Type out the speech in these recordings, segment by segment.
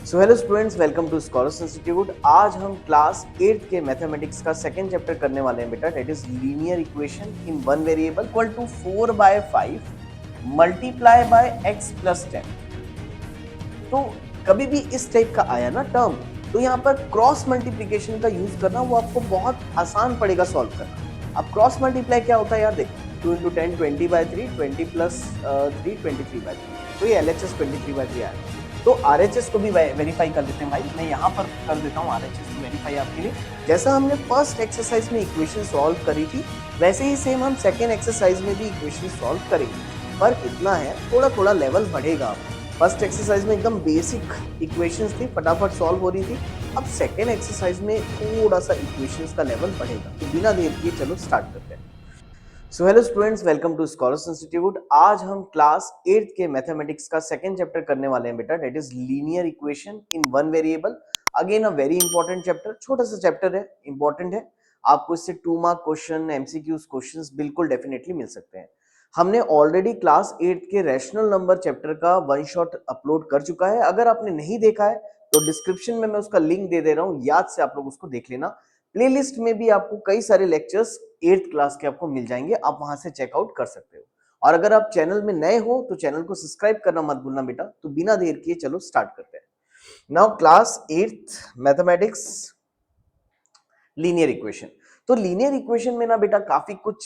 So hello students, welcome to scholars institute. आज हम class 8th के मैथमेटिक्स का सेकंड चैप्टर करने वाले हैं बेटा। That is linear equation in one variable equal to 4/5 multiply by x plus 10। तो कभी भी इस टाइप का आया ना टर्म, तो यहाँ पर क्रॉस मल्टीप्लीकेशन का यूज करना वो आपको बहुत आसान पड़ेगा सॉल्व करना। अब क्रॉस मल्टीप्लाई क्या होता है यार, देखो 2 इंटू 10 20/3, 20 प्लस 3 23/3, तो ये LHS 23/3 आया। तो RHS को भी वेरीफाई कर देते हैं भाई, मैं यहाँ पर कर देता हूँ RHS को वेरीफाई आपके लिए। जैसा हमने फर्स्ट एक्सरसाइज में इक्वेशन सॉल्व करी थी, वैसे ही सेम हम सेकेंड एक्सरसाइज में भी इक्वेशन सॉल्व करेंगे। फर्क इतना है, थोड़ा थोड़ा लेवल बढ़ेगा। फर्स्ट एक्सरसाइज में एकदम बेसिक इक्वेशंस थी, फटाफट सॉल्व हो रही थी। अब सेकेंड एक्सरसाइज में थोड़ा सा इक्वेशंस का लेवल बढ़ेगा। तो बिना देर किए चलो स्टार्ट करते हैं। So hello students, welcome to scholars institute. आज हम क्लास 8th के मैथमेटिक्स का सेकंड चैप्टर करने वाले हैं बेटा। That is linear equation in one variable. Again a very important chapter, छोटा सा चैप्टर है, इंपॉर्टेंट है। आपको इससे 2 मार्क क्वेश्चन, MCQs क्वेश्चंस बिल्कुल डेफिनेटली मिल सकते हैं। हमने ऑलरेडी क्लास 8th के रैशनल नंबर चैप्टर का वन शॉट अपलोड कर चुका है। अगर आपने नहीं देखा है तो डिस्क्रिप्शन में मैं उसका लिंक दे रहा हूँ, याद से आप लोग उसको देख लेना। प्लेलिस्ट में भी आपको कई सारे लेक्चर्स 8th क्लास के आपको मिल जाएंगे, आप वहां से चेकआउट कर सकते हो। और अगर आप चैनल में नए हो तो चैनल को सब्सक्राइब करना मत भूलना बेटा। तो बिना देर किए चलो स्टार्ट करते हैं। Now class 8th mathematics linear equation. तो लीनियर इक्वेशन में ना बेटा काफी कुछ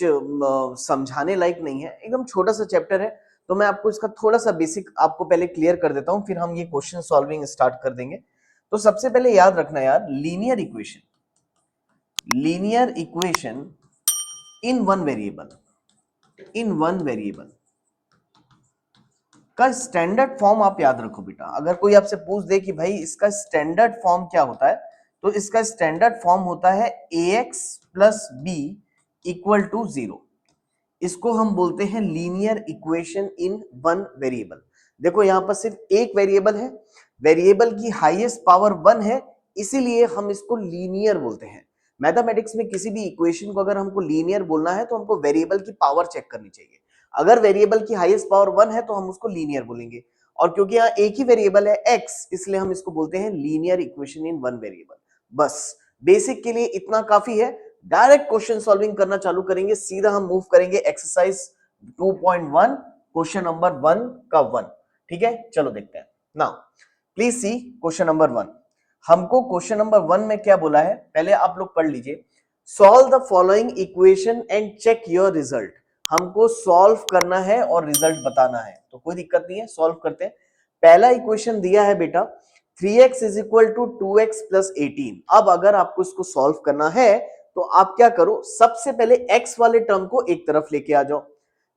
समझाने लायक नहीं है, एकदम छोटा सा चैप्टर है। तो मैं आपको इसका थोड़ा सा बेसिक आपको पहले क्लियर कर देता हूं, फिर हम ये क्वेश्चन सॉल्विंग स्टार्ट कर देंगे। तो सबसे पहले याद रखना यार, linear equation in one variable का स्टैंडर्ड फॉर्म आप याद रखो बेटा। अगर कोई आपसे पूछ दे कि भाई इसका स्टैंडर्ड फॉर्म क्या होता है, तो इसका स्टैंडर्ड फॉर्म होता है ax plus B equal to 0। इसको हम बोलते हैं linear equation in one variable. देखो यहां पर सिर्फ एक वेरिएबल है, वेरिएबल की हाईएस्ट पावर 1 है, इसीलिए हम इसको लीनियर बोलते हैं। मैथमेटिक्स में किसी भी इक्वेशन को अगर हमको लीनियर बोलना है तो हमको वेरिएबल की पावर चेक करनी चाहिए। अगर वेरिएबल की हाईएस्ट पावर 1 है तो हम उसको लीनियर बोलेंगे। और क्योंकि यहाँ एक ही वेरिएबल है x, इसलिए हम इसको बोलते हैं linear equation in one variable. बस बेसिक के लिए इतना काफी है। डायरेक्ट क्वेश्चन सॉल्विंग करना चालू करेंगे, सीधा हम मूव करेंगे एक्सरसाइज 2.1 क्वेश्चन नंबर 1 का 1। ठीक है, चलो देखते हैं। Now please see question number 1। हमको क्वेश्चन नंबर 1 में क्या बोला है, पहले आप लोग पढ़ लीजिए। Solve the following equation and check your result. हमको सॉल्व करना है और रिजल्ट बताना है, तो कोई दिक्कत नहीं है, सॉल्व करते हैं। पहला इक्वेशन दिया है बेटा 3x is equal to 2x plus 18। अब अगर आपको इसको सॉल्व करना है तो आप क्या करो, सबसे पहले x वाले टर्म को एक तरफ लेके आ जाओ।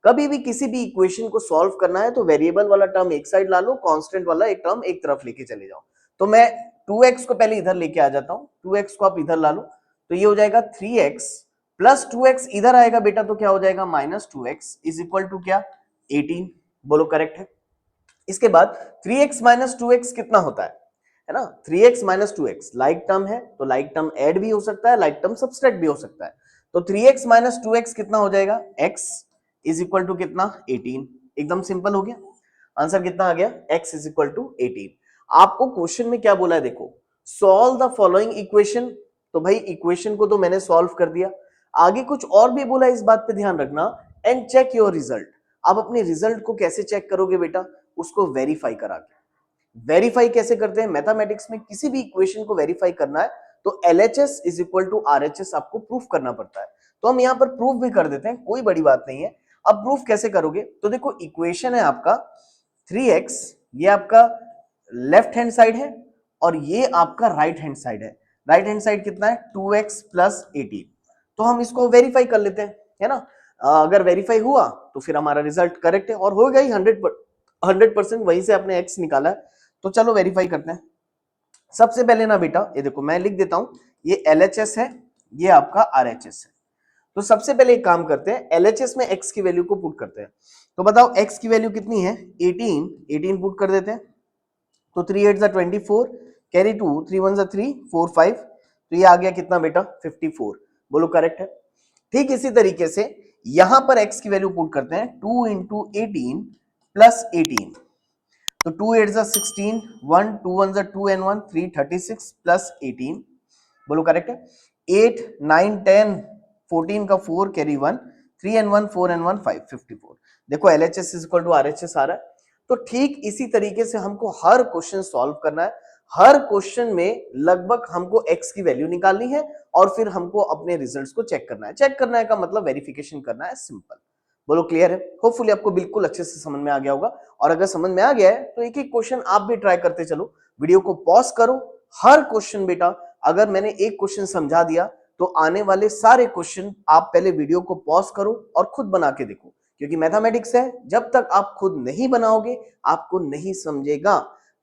कभी भी किसी भी इक्वेशन को सॉल्व करना है तो वेरिएबल वाला टर्म एक साइड ला लो, कांस्टेंट वाला एक टर्म एक तरफ लेके चले जाओ। तो मैं 2x को पहले इधर लेके आ जाता हूं, 2x को आप इधर ला लो, तो ये हो जाएगा 3x प्लस 2x इधर आएगा बेटा, तो क्या हो जाएगा -2x इज इक्वल टू क्या 18। बोलो करेक्ट है। इसके बाद 3x माइनस 2x कितना होता है ना, 3x minus 2x like term है, तो लाइक टर्म ऐड भी हो सकता है, लाइक टर्म सब्सट्रैक्ट भी हो सकता है। तो 3x माइनस 2x कितना हो जाएगा, x इज इक्वल टू कितना 18। एकदम सिंपल हो गया, आंसर कितना आ गया, x इज इक्वल टू 18। आपको क्वेश्चन में क्या बोला है देखो, सॉल्व द फॉलोइंग इक्वेशन। तो भाई इक्वेशन को तो मैंने सॉल्व कर दिया, आगे कुछ और भी बोला, इस बात पे ध्यान रखना। And check your result. आप अपने रिजल्ट को कैसे चेक करोगे बेटा, उसको वेरीफाई करा के। वेरीफाई कैसे करते हैं, मैथमेटिक्स में किसी भी इक्वेशन को वेरीफाई करना है तो LHS is equal to RHS आपको प्रूफ करना पड़ता है। तो हम यहां पर प्रूफ भी कर देते हैं, कोई बड़ी बात नहीं है। अब प्रूफ कैसे करोगे, तो देखो इक्वेशन है आपका 3x, ये आपका लेफ्ट हैंड साइड है और ये आपका राइट हैंड साइड है। राइट हैंड साइड कितना है 2x प्लस 18। तो हम इसको वेरीफाई कर लेते हैं, है ना। अगर वेरीफाई हुआ तो फिर हमारा रिजल्ट करेक्ट है और हो गई 100%, वहीं से आपने x निकाला है। तो चलो वेरीफाई करते हैं। सबसे पहले ना बेटा ये देखो मैं लिख देता हूं, ये LHS है, ये आपका RHS है। तो सबसे पहले एक काम करते हैं, LHS में x की वैल्यू को पुट करते हैं। तो बताओ x की वैल्यू कितनी है 18 पुट कर देते हैं। तो 3 8 24, कैरी 2, 3 1 3 4 5, तो ये आ गया कितना बेटा 54। बोलो करेक्ट है। ठीक इसी तरीके से यहां पर x की वैल्यू पुट करते हैं, 2 इंटू 18 प्लस 18, तो 2 8 जा 16, 1 2 1 जा 2 and 1 3 36 प्लस 18, बोलो करेक्ट है। 8 9 10 14 का 4 कैरी 1 3 and 1 4 and 1 5 54। देखो LHS is equal to RHS आ रहा है। तो ठीक इसी तरीके से हमको हर क्वेश्चन सॉल्व करना है। हर क्वेश्चन में लगभग हमको x की वैल्यू निकालनी है और फिर हमको अपने रिजल्ट्स को चेक करना है। चेक करना है का मतलब वेरिफिकेशन करना है, सिंपल। बोलो क्लियर है? होपफुली आपको बिल्कुल अच्छे से समझ में आ गया होगा। और अगर समझ में आ गया है तो एक एक क्वेश्चन आप भी ट्राई करते चलो। वीडियो को पॉज करो, हर क्वेश्चन बेटा अगर मैंने एक क्वेश्चन समझा दिया तो आने वाले सारे क्वेश्चन आप पहले वीडियो को पॉज करो और खुद बना के देखो, क्योंकि मैथमेटिक्स है, जब तक आप खुद नहीं बनाओगे आपको नहीं समझेगा।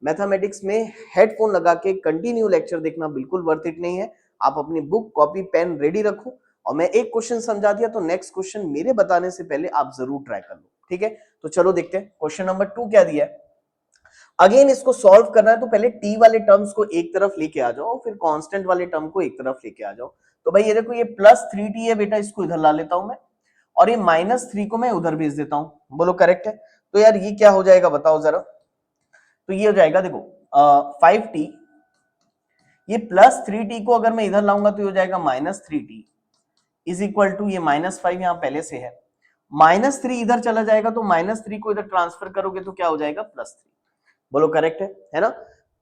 मैथमेटिक्स में हेडफोन लगा के कंटिन्यू लेक्चर देखना बिल्कुल वर्थ इट नहीं है। आप अपनी बुक कॉपी पेन रेडी रखो और मैं एक क्वेश्चन समझा दिया तो नेक्स्ट क्वेश्चन मेरे बताने से पहले आप जरूर ट्राई कर लो, ठीक है? तो चलो देखते हैं क्वेश्चन नंबर 2 क्या दिया है। अगेन इसको सॉल्व करना है तो पहले टी वाले टर्म्स को एक तरफ लेके आ जाओ, फिर कांस्टेंट वाले टर्म को एक तरफ लेके आ जाओ। तो भाई ये देखो, ये प्लस 3t है बेटा, इसको इधर ला लेता हूं मैं, और ये माइनस 3 को मैं उधर भेज देता हूं। बोलो करेक्ट है? तो यार ये क्या हो जाएगा बताओ जरा। तो ये हो जाएगा देखो 5t, ये प्लस 3t को अगर मैं इधर लाऊंगा तो ये हो जाएगा minus 3t is equal to, ये -5 यहां पहले से है, -3 इधर चला जाएगा तो -3 को इधर ट्रांसफर करोगे तो क्या हो जाएगा +3। बोलो करेक्ट है ना?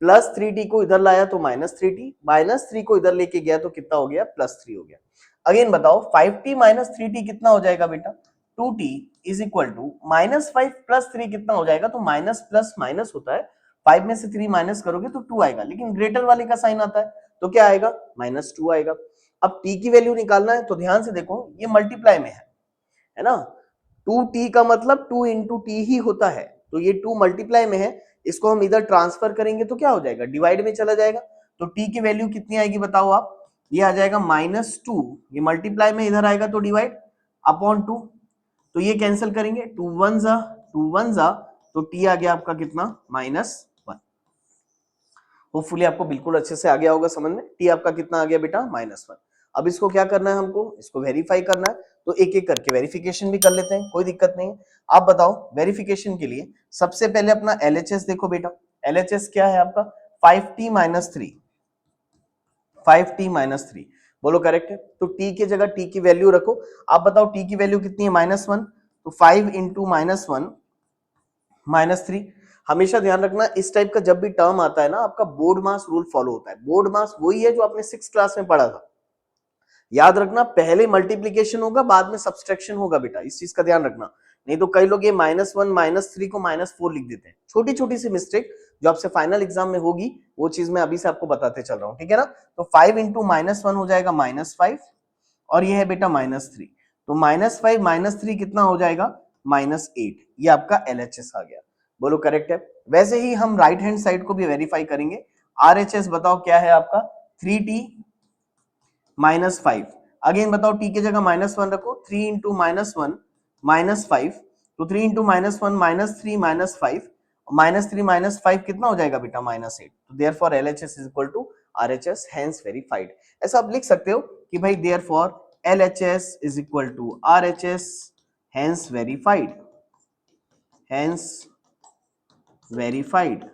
+3t को इधर लाया तो -3t, -3 को इधर लेके गया तो कितना हो गया +3 हो गया। अगेन बताओ 5t - 3t कितना हो जाएगा बेटा 2t इज इक्वल टू -5 + 3 कितना हो जाएगा, तो माइनस प्लस माइनस होता है, 5 में से 3 माइनस करोगे तो 2 आएगा, लेकिन ग्रेटर वाले का साइन आता है तो क्या आएगा -2 आएगा। अब t की वैल्यू निकालना है तो ध्यान से देखो, ये मल्टीप्लाई में है ना, 2t का मतलब 2 इंटू टी ही होता है, तो ये 2 मल्टीप्लाई में है, इसको हम इधर ट्रांसफर करेंगे तो क्या हो जाएगा डिवाइड में चला जाएगा। तो t की वैल्यू कितनी आएगी बताओ आप, ये आ जाएगा -2, ये मल्टीप्लाई में इधर आएगा तो डिवाइड अपॉन 2, तो ये कैंसिल करेंगे, 2 1 जा तो t आ गया आपका कितना -1। होपफुली आपको बिल्कुल अच्छे से आ गया होगा समझ में। t आपका कितना आ गया बेटा -1। अब इसको क्या करना है, हमको इसको वेरीफाई करना है, तो एक एक करके वेरिफिकेशन भी कर लेते हैं, कोई दिक्कत नहीं। आप बताओ वेरिफिकेशन के लिए सबसे पहले अपना LHS देखो बेटा, LHS क्या है आपका 5t - 3, 5t - 3, बोलो करेक्ट है? तो t की जगह t की वैल्यू रखो। आप बताओ t की वैल्यू कितनी है -1, तो 5 इंटू -1 -3। हमेशा ध्यान रखना इस टाइप का जब भी टर्म आता है ना, आपका बोर्ड मास रूल फॉलो होता है। बोर्ड मास वही है जो आपने 6 क्लास में पढ़ा था, याद रखना, पहले मल्टीप्लीकेशन होगा बाद में सब्सट्रैक्शन होगा बेटा, इस चीज का ध्यान रखना। नहीं तो कई लोग ये -1 -3 को -4 लिख देते हैं, छोटी छोटी सी मिस्टेक जो आपसे फाइनल एग्जाम में होगी, वो चीज मैं अभी से आपको बताते चल रहा हूँ, ठीक है ना? तो 5 इंटू -1 हो जाएगा -5, और ये है बेटा -3, तो -5 - 3 कितना हो जाएगा -8, ये आपका LHS आ गया। बोलो करेक्ट है? वैसे ही हम राइट हैंड साइड को भी वेरीफाई करेंगे। RHS बताओ क्या है आपका 3t -5, अगेन बताओ t की जगह -1 रखो, 3 इंटू -1 -5, तो 3 इंटू -1 -3 -5, -3 -5 कितना हो जाएगा बेटा -8, तो therefore LHS is equal to RHS, hence verified. ऐसा आप लिख सकते हो कि भाई therefore LHS is equal to RHS, hence verified, hence verified,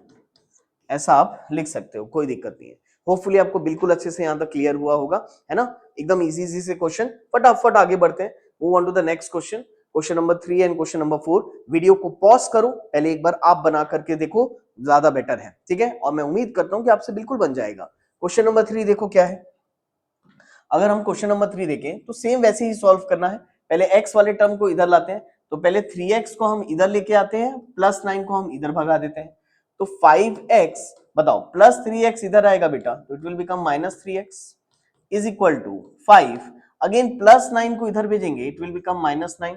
ऐसा आप लिख सकते हो, कोई दिक्कत नहीं है। होपफुली आपको बिल्कुल अच्छे से यहां तक क्लियर हुआ होगा, है ना? एकदम इजी इजी से क्वेश्चन, फटाफट आगे बढ़ते हैं, move on to the next question, question number 3 and question number 4। Video को पॉज करो, पहले एक बार आप बना करके देखो, ज्यादा बेटर है, ठीक है? और मैं उम्मीद करता हूं कि आपसे बिल्कुल बन जाएगा। क्वेश्चन नंबर 3 देखो क्या है। अगर हम क्वेश्चन नंबर 3 देखें तो सेम वैसे ही सॉल्व करना है। पहले x वाले टर्म को इधर लाते हैं, तो पहले 3x को हम इधर लेके आते हैं, +9 को हम इधर भगा देते हैं, तो 5x, बताओ +3x इधर आएगा बेटा, तो it will become -3x is equal to 5, again +9 को इधर भेजेंगे, इट विल बिकम -9,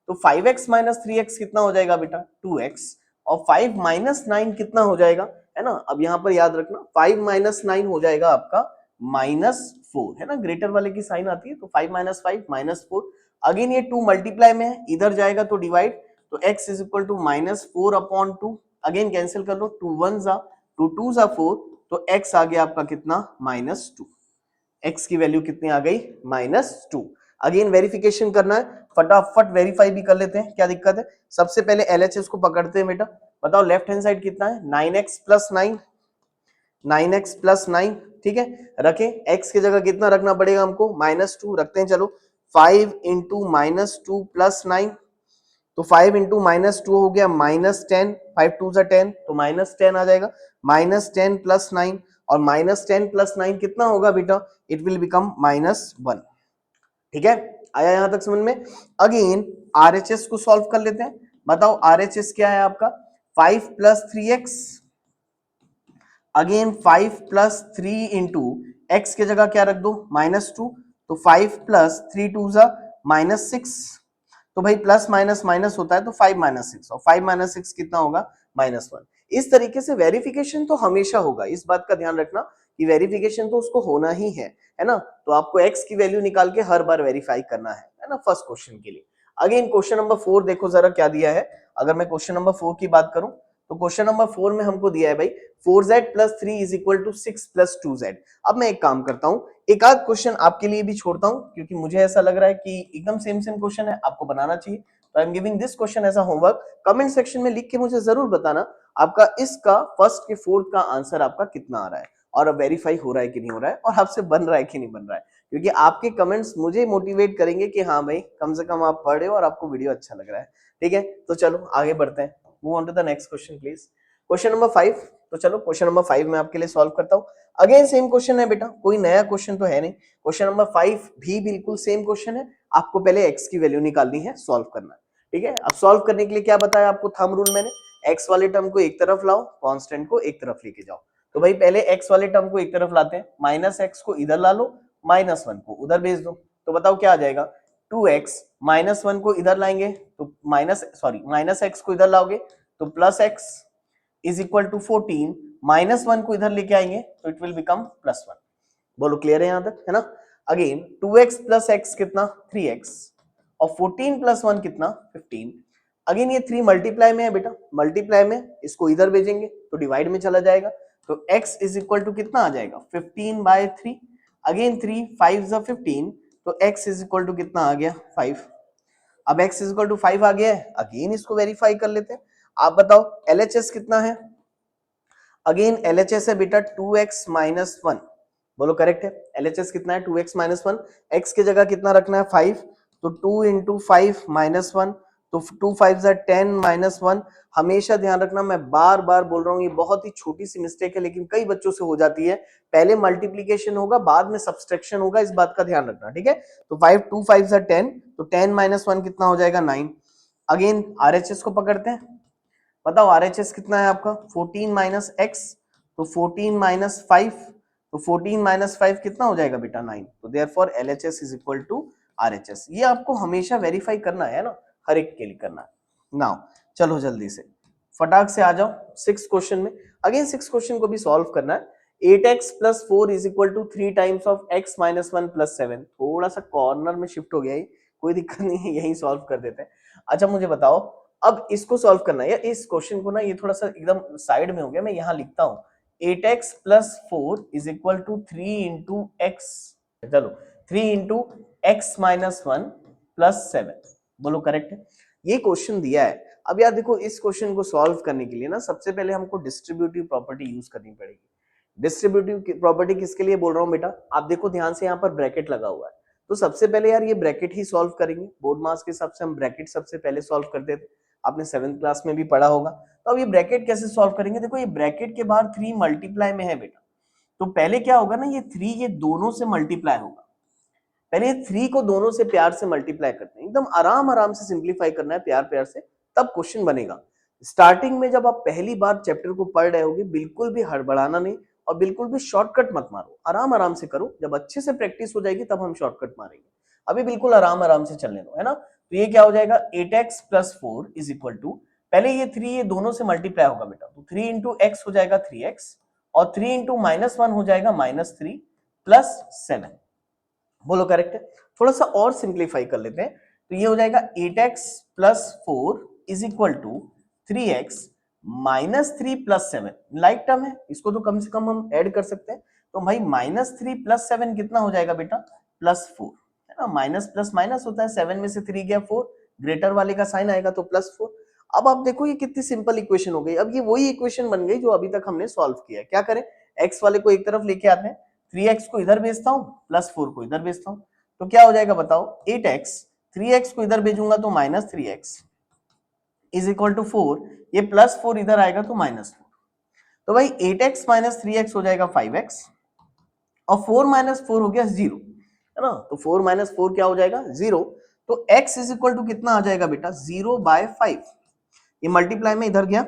तो 5x - 3x कितना हो जाएगा बेटा 2x, और 5 - 9 कितना हो जाएगा, है ना? अब यहां पर याद रखना 5 - 9 हो जाएगा आपका -4, है ना? ग्रेटर वाले की साइन आती है, तो 5 - 5 -4, अगेन ये 2 मल्टीप्लाई में है, इधर जाएगा तो डिवाइड, तो x is equal to -4 upon 2, again cancel कर लो, 2 1 जा 2 2 जा 4, तो x आ गया आपका कितना -2, x की वैल्यू कितनी आ गई -2। अगेन वेरिफिकेशन करना है, फटाफट वेरीफाई भी कर लेते हैं, क्या दिक्कत है। सबसे पहले LHS को पकड़ते हैं बेटा, बताओ लेफ्ट हैंड साइड कितना है, 9x प्लस 9, 9x प्लस 9, ठीक है। रखें, x की जगह कितना रखना पड़ेगा हमको, -2 रखते हैं। चलो 5 इंटू -2 प्लस 9, तो 5 इंटू -2 हो गया -10, 5 2 जा 10, तो -10 आ जाएगा, -10 प्लस 9, और -10 प्लस 9 कितना होगा बेटा, इट विल बिकम -1, ठीक है। आया यहां तक समझ में। अगेन RHS को सॉल्व कर लेते हैं, बताओ RHS क्या है आपका, 5 plus 3x, again 5 plus 3 into x की जगह क्या रख दो, -2, तो 5 प्लस 3 2 जा -6, तो भाई प्लस माइनस माइनस होता है, तो 5 -6, और 5 -6 कितना होगा, -1। इस तरीके से वेरिफिकेशन तो हमेशा होगा, इस बात का ध्यान रखना कि वेरिफिकेशन तो उसको होना ही है ना। तो आपको x की वैल्यू निकाल के हर बार वेरीफाई करना है ना, फर्स्ट क्वेश्चन के लिए। अगेन क्वेश्चन नंबर 4 देखो जरा क्या दिया है। अगर मैं क्वेश्चन नंबर 4 की बात करूं, तो क्वेश्चन नंबर 4 में हमको दिया है भाई 4z plus 3 is equal to 6 plus 2z। अब मैं एक काम करता हूं, एक आध क्वेश्चन आपके लिए भी छोड़ता हूं, क्योंकि मुझे ऐसा लग रहा है कि एकदम सेम सेम क्वेश्चन है, आपको बनाना चाहिए। तो I am giving this question as a homework. Comment section में लिख के मुझे जरूर बताना आपका इसका फर्स्ट के फोर्थ का आंसर आपका कितना आ रहा है, और अब वेरीफाई हो रहा है कि नहीं हो रहा है, और आपसे बन रहा है कि नहीं बन रहा है। क्योंकि आपके कमेंट्स मुझे मोटिवेट करेंगे कि हाँ भाई कम से कम आप पढ़ रहे हो और आपको वीडियो अच्छा लग रहा है, ठीक है। तो चलो आगे बढ़ते हैं, move on to the next question please. Question number 5, तो चलो क्वेश्चन नंबर 5 मैं आपके लिए सॉल्व करता हूँ। अगेन सेम क्वेश्चन है बेटा, कोई नया क्वेश्चन तो है नहीं। क्वेश्चन नंबर 5 भी बिल्कुल सेम क्वेश्चन है, आपको पहले x की वैल्यू निकालनी है, सॉल्व करना है, ठीक है। अब सॉल्व करने के लिए क्या बताया आपको, थंब रूल मैंने, x वाले टर्म को एक तरफ लाओ, कांस्टेंट को एक तरफ लेके जाओ। तो भाई पहले x वाले टर्म को एक तरफ लाते हैं, -x को इधर ला लो, -1 को उधर भेज दो, तो बताओ क्या आ जाएगा, 2x, -1 को इधर लाएंगे तो -x को इधर लाओगे तो +x इज इक्वल टू 14, -1 को इधर लेके आएंगे तो इट विल बिकम +1। बोलो क्लियर है यहां तक, है ना। अगेन 2x प्लस x कितना, 3x, और 14 प्लस 1 कितना, 15। अगेन ये 3 मल्टीप्लाई में है बेटा, मल्टीप्लाई में, इसको इधर भेजेंगे तो डिवाइड में चला जाएगा, तो x इज इक्वल टू कितना आ जाएगा, 15/3। अगेन 3 5 जा 15, तो x इज इक्वल टू कितना आ गया, 5। अब x इज इक्वल टू 5 आ गया है, अगेन इसको वेरीफाई कर लेते हैं। आप बताओ LHS कितना है, अगेन LHS है बेटा 2x माइनस 1, बोलो करेक्ट है। LHS कितना है, 2x माइनस 1, x की जगह कितना रखना है, 5, तो 2 इंटू 5 माइनस 1, तो 2 5 जा 10 माइनस 1। हमेशा ध्यान रखना, मैं बार बार बोल रहा हूँ, ये बहुत ही छोटी सी मिस्टेक है लेकिन कई बच्चों से हो जाती है, पहले मल्टीप्लीकेशन होगा बाद में सब्सट्रैक्शन होगा, इस बात का ध्यान रखना, ठीक है। तो 2 5 जा 10, तो 10 माइनस 1 कितना हो जाएगा, 9। अगेन RHS को पकड़ते हैं, बताओ RHS कितना है आपका, 14 माइनस एक्स, तो 14 माइनस 5, तो 14 माइनस 5 कितना हो जाएगा बेटा, 9। तो therefore LHS is equal to RHS। ये आपको हमेशा वेरीफाई करना है ना, हर एक के लिए करना है। नाउ चलो जल्दी से फटाक से आ जाओ 6 क्वेश्चन में। अगेन 6 क्वेश्चन को भी सॉल्व करना है। 8x plus 4 is equal to 3 times of x minus 1 plus 7। थोड़ा सा कॉर्नर में शिफ्ट हो गया, कोई दिक्कत नहीं है, यही सॉल्व कर देते हैं। अच्छा मुझे बताओ, अब इसको सॉल्व करना है, इस क्वेश्चन को ना, ये थोड़ा सा एकदम साइड में हो गया, मैं यहां लिखता हूं 8x plus 4 is equal to 3 into x, चलो 3 इंटू एक्स माइनस 1 प्लस 7, बोलो करेक्ट है। ये क्वेश्चन दिया है। अब यार देखो, इस क्वेश्चन को सॉल्व करने के लिए ना सबसे पहले हमको डिस्ट्रीब्यूटिव प्रॉपर्टी यूज करनी पड़ेगी। डिस्ट्रीब्यूटिव प्रॉपर्टी किसके लिए बोल रहा हूं बेटा, आप देखो ध्यान से, यहाँ पर ब्रैकेट लगा हुआ है, तो सबसे पहले यार ये ब्रैकेट ही सॉल्व करेंगे। बोर्ड मार्क्स के हिसाब से हम ब्रैकेट सबसे पहले सॉल्व करते थे, आपने 7th क्लास में भी पढ़ा होगा। तो अब ये ब्रैकेट कैसे सॉल्व करेंगे, देखो ये ब्रैकेट के बाहर 3 मल्टीप्लाई में है बेटा, तो पहले क्या होगा ना, ये 3 ये दोनों से मल्टीप्लाई होगा, पहले 3 को दोनों से प्यार से मल्टीप्लाई करते हैं, एकदम आराम आराम से सिंप्लीफाई करना है प्यार प्यार से, तब क्वेश्चन बनेगा। स्टार्टिंग में जब आप पहली बार चैप्टर को पढ़ रहे होगे, बिल्कुल भी हड़बड़ाना नहीं और बिल्कुल भी शॉर्टकट मत मारो, आराम आराम से करो, जब अच्छे से प्रैक्टिस हो जाएगी तब हम शॉर्टकट मारेंगे, अभी बिल्कुल आराम आराम से चलने दो, है ना। तो ये क्या हो जाएगा, 8x plus 4 is equal to, पहले ये 3 ये दोनों से मल्टीप्लाई होगा बेटा, तो 3 इंटू एक्स हो जाएगा 3x, और 3 इंटू -1 हो जाएगा -3 प्लस 7, बोलो करेक्ट है। थोड़ा सा और सिंप्लीफाई कर लेते हैं, तो ये हो जाएगा 8x plus 4 is equal to 3x minus 3 plus 7, like term है, इसको तो कम से कम हम ऐड कर सकते हैं, तो भाई -3 प्लस 7 कितना हो जाएगा बेटा, +4, है ना, माइनस प्लस माइनस होता है, 7 में से 3 गया 4, ग्रेटर वाले का साइन आएगा तो +4। अब आप देखो ये कितनी सिंपल इक्वेशन हो गई। अब ये वही इक्वेशन बन गई जो अभी तक हमने सॉल्व किया है। क्या करें, x वाले को एक तरफ लेके आते हैं, 3x को इधर भेजता हूं, +4 को इधर भेजता हूं, तो क्या हो जाएगा बताओ, 8x, 3x को इधर भेजूंगा तो -3x इज इक्वल टू 4, ये +4 इधर आएगा तो -4, तो भाई 8x - 3x हो जाएगा 5x, और 4 - 4 हो गया 0, है ना, तो 4 - 4 क्या हो जाएगा 0, तो x इज इक्वल टू कितना आ जाएगा बेटा 0/5, ये मल्टीप्लाई में इधर गया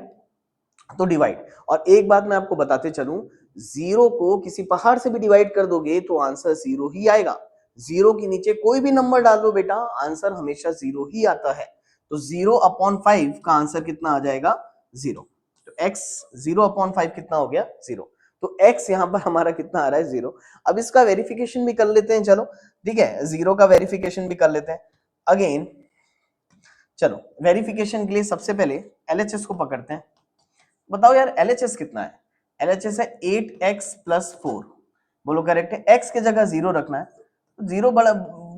तो डिवाइड। और एक बात मैं आपको बताते चलूं, 0 को किसी पहाड़ से भी डिवाइड कर दोगे तो आंसर 0 ही आएगा। 0 के नीचे कोई भी नंबर डाल दो बेटा, आंसर हमेशा 0 ही आता है। तो 0/5 का आंसर कितना आ जाएगा 0, तो x 0/5 कितना हो गया 0, तो x यहां पर हमारा कितना आ रहा है 0। अब इसका वेरिफिकेशन भी कर लेते हैं, चलो ठीक है, 0 का वेरिफिकेशन भी कर लेते हैं अगेन। चलो वेरिफिकेशन के लिए सबसे पहले LHS को पकड़ते हैं। बताओ यार LHS कितना है, LHS है 8x + 4, बोलो करेक्ट है, x की जगह 0 रखना है, 0 बड़ा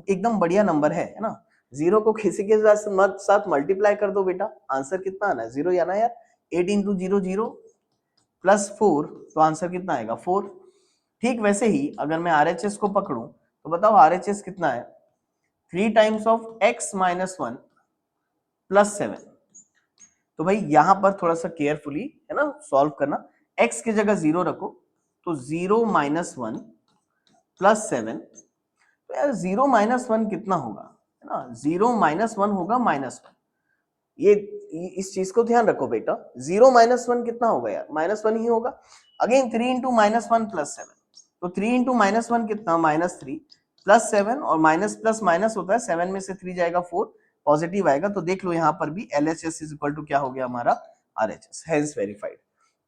एकदम बढ़िया नंबर है ना, 0 को किसी के साथ मल्टीप्लाई कर दो बेटा, आंसर कितना आना है 0 ही आना है यार। 8 × 0 0 + 4, तो आंसर कितना आएगा 4। ठीक वैसे ही अगर मैं RHS को पकड़ूं तो बताओ RHS कितना है, 3 टाइम्स ऑफ x - 1 + 7, तो भाई यहां पर थोड़ा सा केयरफुली है ना सॉल्व करना, x की जगह 0 रखो, तो 0 - 1 + 7, तो यार 0 - 1 कितना होगा, है ना, 0 - 1 होगा -1, ये इस चीज को ध्यान रखो बेटा, 0 - 1 कितना होगा यार -1 ही होगा। अगेन 3 × -1 + 7, तो 3 × -1 कितना -3 + 7, और माइनस प्लस माइनस होता है, 7 में से 3 जाएगा 4, पॉजिटिव आएगा, तो देख लो यहाँ पर भी LHS इज इक्वल टू क्या हो गया हमारा RHS, हेंस वेरीफाइड।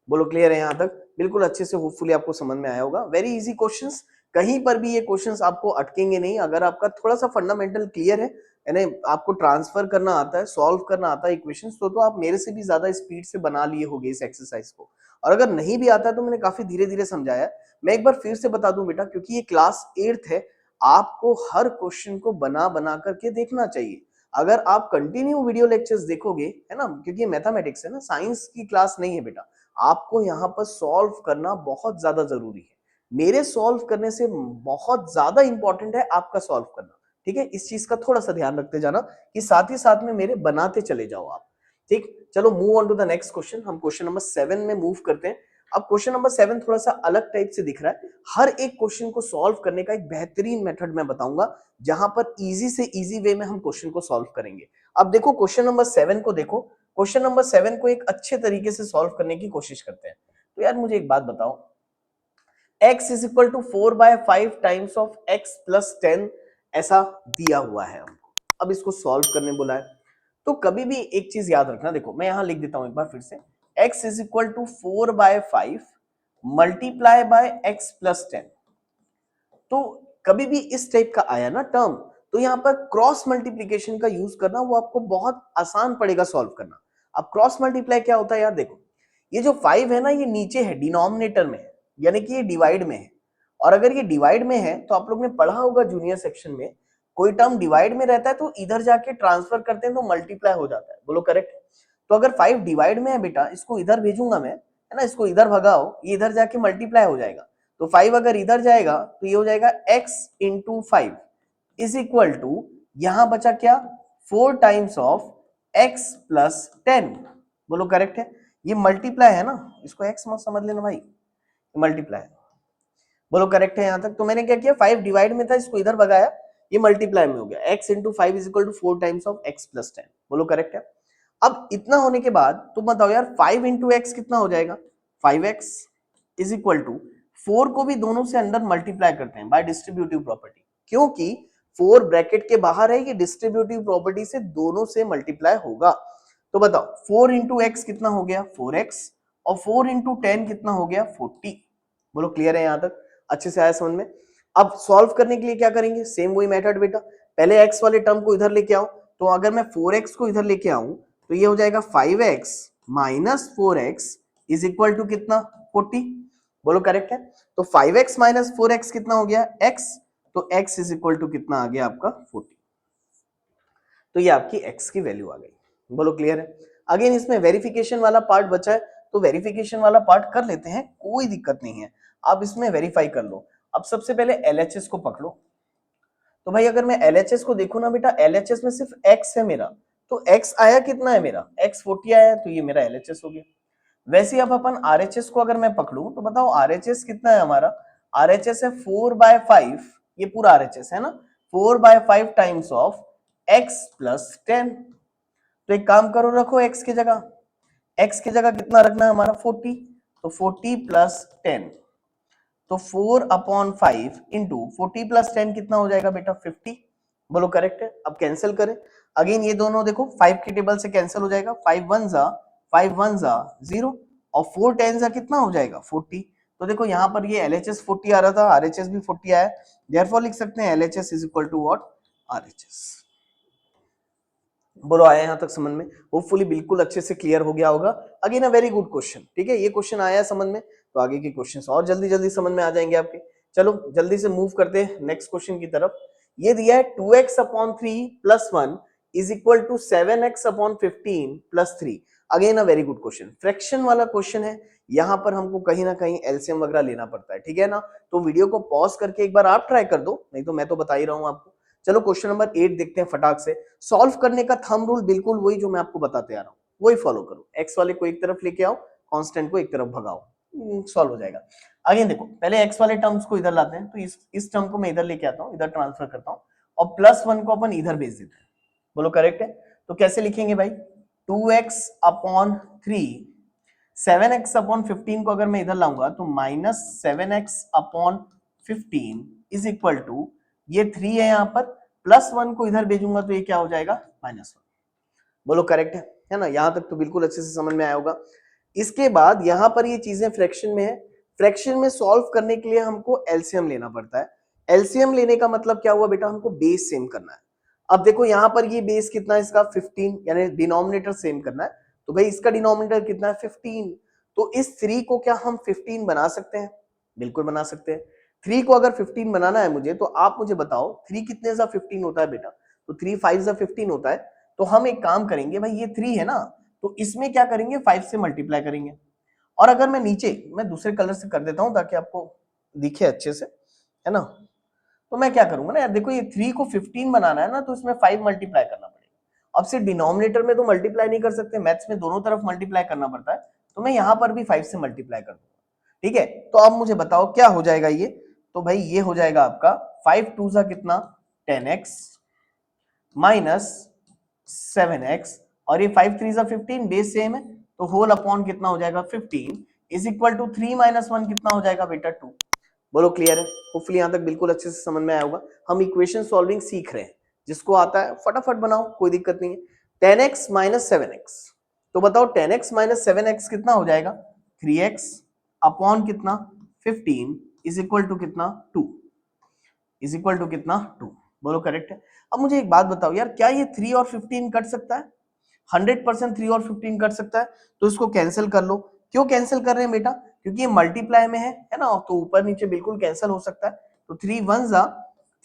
बोलो क्लियर है यहाँ तक, बिल्कुल अच्छे से होपफुली आपको समझ में आया होगा। वेरी इजी क्वेश्चंस, कहीं पर भी ये क्वेश्चंस आपको अटकेंगे नहीं, अगर आपका थोड़ा सा फंडामेंटल क्लियर है, यानी आपको ट्रांसफर करना आता है, सॉल्व करना आता है इक्वेशंस, तो आप मेरे से भी ज्यादा स्पीड से बना लिए होगे इस एक्सरसाइज को। और अगर नहीं भी आता है तो मैंने काफी धीरे धीरे समझाया। मैं एक बार फिर से बता दूं बेटा, क्योंकि ये क्लास 8th है, आपको हर क्वेश्चन को बना बना करके देखना चाहिए। अगर आप कंटिन्यू वीडियो लेक्चर्स देखोगे, है ना, क्योंकि ये मैथमेटिक्स है ना, साइंस की क्लास नहीं है बेटा, आपको यहाँ पर सॉल्व करना बहुत ज्यादा जरूरी है। मेरे सॉल्व करने से बहुत ज्यादा इंपॉर्टेंट है आपका सॉल्व करना, ठीक है, इस चीज का थोड़ा सा ध्यान रखते जाना कि साथ ही साथ में मेरे बनाते चले जाओ आप, ठीक। चलो move on to the next question, हम क्वेश्चन नंबर 7 में मूव करते हैं। अब क्वेश्चन नंबर 7 थोड़ा सा अलग टाइप से दिख रहा है, हर एक क्वेश्चन को सॉल्व करने का एक बेहतरीन मेथड मैं बताऊंगा, जहां पर इजी से इजी वे में हम क्वेश्चन को सॉल्व करेंगे। अब देखो क्वेश्चन नंबर 7 को देखो, क्वेश्चन नंबर 7 को एक अच्छे तरीके से सॉल्व करने की कोशिश करते हैं। तो यार मुझे एक बात बताओ, x is equal to 4/5 times of x + 10 ऐसा दिया हुआ है हमको, अब इसको सॉल्व करने बोला है। तो कभी भी एक चीज याद रखना, देखो मैं यहां लिख देता हूं एक बार फिर से, x is equal to 4/5 multiply by x + 10, तो कभी भी इस टाइप का आया ना टर्म, तो यहाँ पर क्रॉस मल्टीप्लीकेशन का यूज करना, वो आपको बहुत आसान पड़ेगा सॉल्व करना। अब क्रॉस मल्टीप्लाई क्या होता है यार, देखो ये जो 5 है ना, ये नीचे है डिनोमिनेटर में है, यानी कि ये डिवाइड में है, और अगर ये डिवाइड में है तो आप लोग ने पढ़ा होगा जूनियर सेक्शन में, कोई टर्म डिवाइड में रहता है तो इधर जाके ट्रांसफर करते हैं तो मल्टीप्लाई हो जाता है, बोलो करेक्ट। तो अगर 5 डिवाइड में है बेटा, इसको इधर भेजूंगा मैं, है ना, इसको इधर भगाओ, ये इधर जाके मल्टीप्लाई हो जाएगा, तो 5 अगर इधर जाएगा तो ये हो जाएगा x × 5 इज इक्वल टू, यहां बचा क्या 4 टाइम्स ऑफ x + 10, बोलो करेक्ट है, ये मल्टीप्लाई है ना, इसको x मत समझ लेना भाई, मल्टीप्लाई, बोलो करेक्ट है यहां तक। तो मैंने क्या किया, 5 डिवाइड में था, इसको इधर भगाया, ये मल्टीप्लाई में हो गया, x × 5 is equal to 4 times of x + 10, बोलो करेक्ट है। अब इतना होने के बाद तुम बताओ यार 5 × x कितना हो जाएगा, 5x इज इक्वल टू 4 को भी दोनों से अंदर मल्टीप्लाई करते हैं बाय डिस्ट्रीब्यूटिव प्रॉपर्टी, क्योंकि 4 ब्रैकेट के बाहर है, ये डिस्ट्रीब्यूटिव प्रॉपर्टी से दोनों से मल्टीप्लाई होगा। तो बताओ 4 × x कितना हो गया 4x, और 4 × 10 कितना हो गया 40, बोलो क्लियर है यहां तक, अच्छे से आया समझ में। अब सॉल्व करने के लिए क्या करेंगे, सेम वही मेथड बेटा, पहले x वाले टर्म को इधर लेके आओ, तो अगर मैं 4x को इधर लेके आऊं तो ये हो जाएगा 5x - 4x is equal to कितना 40, बोलो करेक्ट है। तो 5x - 4x कितना हो गया x, तो x इज इक्वल टू कितना आ गया आपका 40। तो ये आपकी x की वैल्यू आ गई। बोलो क्लियर है। अगेन इसमें वेरिफिकेशन वाला पार्ट बचा है, तो वेरिफिकेशन वाला पार्ट कर लेते हैं, कोई दिक्कत नहीं है। आप इसमें वेरीफाई कर लो। अब सबसे पहले LHS को पकड़ो। तो भाई अगर मैं LHS को देखूं ना बेटा, LHS में सिर्फ x है मेरा, तो x आया कितना है मेरा, x 40 आया है, तो ये मेरा LHS हो गया। वैसे अब अपन RHS को अगर मैं पकड़ूं तो बताओ RHS कितना है हमारा, RHS है 4/5, ये पूरा RHS है ना, 4/5 टाइम्स ऑफ x प्लस 10। तो एक काम करो, रखो x की जगह, x की जगह कितना रखना है हमारा 40, तो 40 प्लस 10, तो 4/5 इंटू 40 प्लस 10 कितना हो जाएगा बेटा 50। बोलो करेक्ट है। अब कैंसिल करें, अगेन ये दोनों देखो 5 की टेबल से कैंसिल हो जाएगा, 5 1 जा 0 और 4 10 जा कितना हो जाएगा 40। तो देखो यहाँ पर ये LHS 40 आ रहा था, RHS भी 40 आया, देयरफॉर लिख सकते हैं LHS is equal to what, RHS। बोलो आया यहां तक समझ में, होपफुली बिल्कुल अच्छे से क्लियर हो गया होगा। Again a very good question, ठीक है, ये क्वेश्चन आया है समझ में, तो आगे के क्वेश्चंस और जल्दी जल्दी समझ में आ जाएंगे आपके। चलो जल्दी से मूव करते हैं नेक्स्ट क्वेश्चन की तरफ। ये दिया है 2x/3 plus 1 is equal to 7x/15 plus 3। Again a very good question, fraction वाला क्वेश्चन है, यहाँ पर हमको कहीं ना कहीं एलसीएम वगैरह लेना पड़ता है, ठीक है ना। तो वीडियो को पॉज करके एक बार आप ट्राई कर दो, नहीं तो मैं तो बता ही रहा हूँ आपको। चलो क्वेश्चन नंबर 8 देखते हैं फटाक से। सॉल्व करने का थंब रूल बिल्कुल वही जो मैं आपको बताते आ रहा हूँ, वही फॉलो करो। एक्स वाले को एक तरफ लेके आओ, कांस्टेंट को एक तरफ भगाओ, सॉल्व हो जाएगा। आगे देखो, पहले एक्स वाले टर्म्स को इधर लाते हैं, तो इस टर्म को मैं इधर लेके आता हूँ, इधर ट्रांसफर करता हूँ, और +1 को अपन इधर भेज देते हैं। बोलो करेक्ट है। तो कैसे लिखेंगे भाई, 2x/3, 7x/15 को अगर मैं इधर लाऊंगा तो -7x/15 इज इक्वल टू, ये 3 है यहाँ पर, +1 को इधर भेजूंगा तो ये क्या हो जाएगा -1। बोलो करेक्ट है ना। यहां तक तो बिल्कुल अच्छे से समझ में आया होगा। इसके बाद यहां पर ये चीजें फ्रैक्शन में है, फ्रैक्शन में सॉल्व करने के लिए हमको एलसीएम लेना पड़ता है। एलसीएम लेने का मतलब क्या हुआ बेटा, हमको बेस सेम करना है। अब देखो यहां पर ये बेस कितना है इसका 15, यानी डिनोमिनेटर सेम करना है, तो भाई इसका डिनोमिनेटर कितना है 15, तो इस 3 को क्या हम 15 बना सकते हैं, बिल्कुल बना सकते हैं। 3 को अगर 15 बनाना है मुझे, तो आप मुझे बताओ 3 कितने सा 15 होता है बेटा, तो 3 5 सा 15 होता है। तो हम एक काम करेंगे भाई, ये 3 है ना, तो इसमें क्या करेंगे 5 से मल्टीप्लाई करेंगे। और अगर मैं नीचे, मैं दूसरे कलर से कर देता हूं ताकि आपको दिखे अच्छे से, है ना। तो मैं क्या करूंगा ना यार, देखो ये 3 को 15 बनाना है ना, तो इसमें 5 मल्टीप्लाई करना पड़ेगा। अब सिर्फ डिनोमिनेटर में तो मल्टीप्लाई नहीं कर सकते, मैथ्स में दोनों तरफ मल्टीप्लाई करना पड़ता है, तो मैं यहां पर भी 5 से मल्टीप्लाई कर दूंगा, ठीक है। तो अब मुझे बताओ क्या हो जाएगा ये, तो भाई ये हो जाएगा आपका 5 2 सा कितना 10x माइनस 7x, और ये 5 3 सा 15, बेस सेम है, तो होल अपॉन कितना हो जाएगा 15 इज इक्वल टू 3 - 1 कितना हो जाएगा बेटा 2। बोलो क्लियर है। होपफुली यहां तक बिल्कुल अच्छे से समझ में आया होगा। हम इक्वेशन सॉल्विंग सीख रहे हैं, जिसको आता है फटाफट बनाओ, कोई दिक्कत नहीं है। 10x माइनस 7x, तो बताओ 10x माइनस 7x कितना हो जाएगा 3x अपॉन कितना 15 इज इक्वल टू कितना 2, इज इक्वल टू कितना 2। बोलो करेक्ट है। अब मुझे एक बात बताओ यार, क्या ये 3 और 15 कट सकता है, 100% 3 और 15 कट सकता है, तो इसको कैंसिल कर लो। क्यों कैंसिल कर रहे हैं बेटा, क्योंकि ये मल्टीप्लाई में है ना, तो ऊपर नीचे बिल्कुल कैंसिल हो सकता है। तो 3 1 जा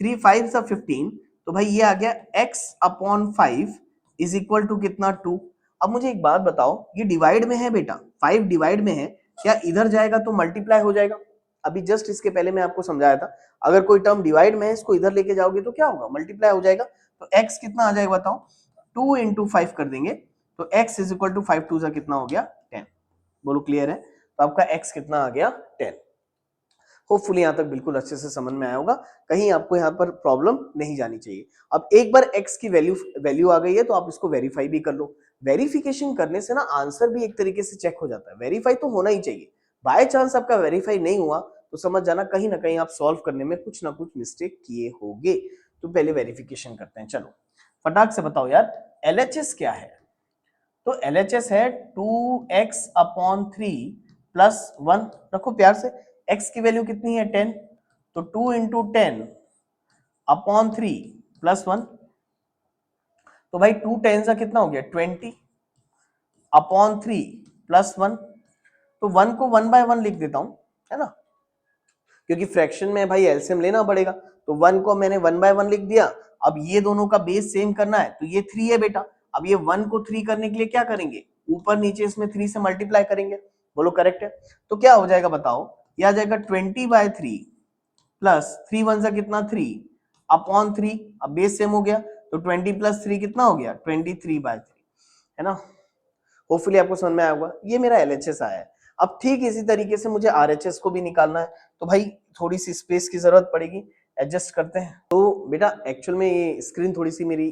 3 5 जा 15, तो भाई ये आ गया x/5 इज इक्वल टू कितना 2। अब मुझे एक बात बताओ, ये डिवाइड में है बेटा, 5 डिवाइड में है, क्या इधर जाएगा तो मल्टीप्लाई हो जाएगा। अभी जस्ट इसके पहले मैं आपको समझाया था, अगर कोई टर्म डिवाइड में है, इसको इधर लेके जाओगे तो क्या होगा मल्टीप्लाई हो जाएगा। तो x कितना आ जाएगा बताओ, 2 × 5 कर देंगे, तो x इज इक्वल टू 5 2 सा कितना हो गया 10। बोलो क्लियर है। तो आपका x कितना आ गया 10। होपफुली यहां तक बिल्कुल अच्छे से समझ में आया होगा, कहीं आपको यहाँ पर प्रॉब्लम नहीं जानी चाहिए। अब एक बार x की वैल्यू आ गई है, तो आप इसको वेरीफाई भी कर लो। वेरिफिकेशन करने से ना आंसर भी एक तरीके से चेक हो जाता है, वेरीफाई तो होना ही चाहिए। बाय चांस आपका वेरीफाई नहीं हुआ तो समझ जाना कहीं ना कहीं आप सॉल्व करने में कुछ ना कुछ मिस्टेक किए होंगे। तो पहले वेरिफिकेशन करते हैं। चलो फटाक से बताओ यार, LHS क्या है, तो LHS है 2x/3 प्लस 1, रखो प्यार से, x की वैल्यू कितनी है 10, तो 2 × 10/3 प्लस 1, तो भाई 2 10 सा कितना हो गया 20/3 प्लस 1, तो 1 को 1/1 लिख देता हूं, है ना। क्योंकि फ्रैक्शन में भाई एलसीएम लेना पड़ेगा। तो 1 को मैंने 1/1 लिख दिया। अब ये दोनों का बेस सेम करना है, तो ये 3 है बेटा। अब ये 1 को 3 करने के लिए क्या करेंगे, ऊपर नीचे इसमें 3 से मल्टीप्लाई करेंगे। बोलो करेक्ट है। तो क्या हो जाएगा बताओ, ये आ जाएगा 20/3 प्लस 3 1 सा कितना 3 अपॉन 3। अब बेस सेम हो गया, तो 20 प्लस 3 कितना हो गया 23/3, है ना। होपफुली आपको समझ में आया होगा। ये मेरा एलएचएस आया है। अब ठीक इसी तरीके से मुझे आरएचएस को भी निकालना है, तो भाई थोड़ी सी स्पेस की जरूरत पड़ेगी, एडजस्ट करते हैं। तो बेटा एक्चुअल में ये स्क्रीन थोड़ी सी मेरी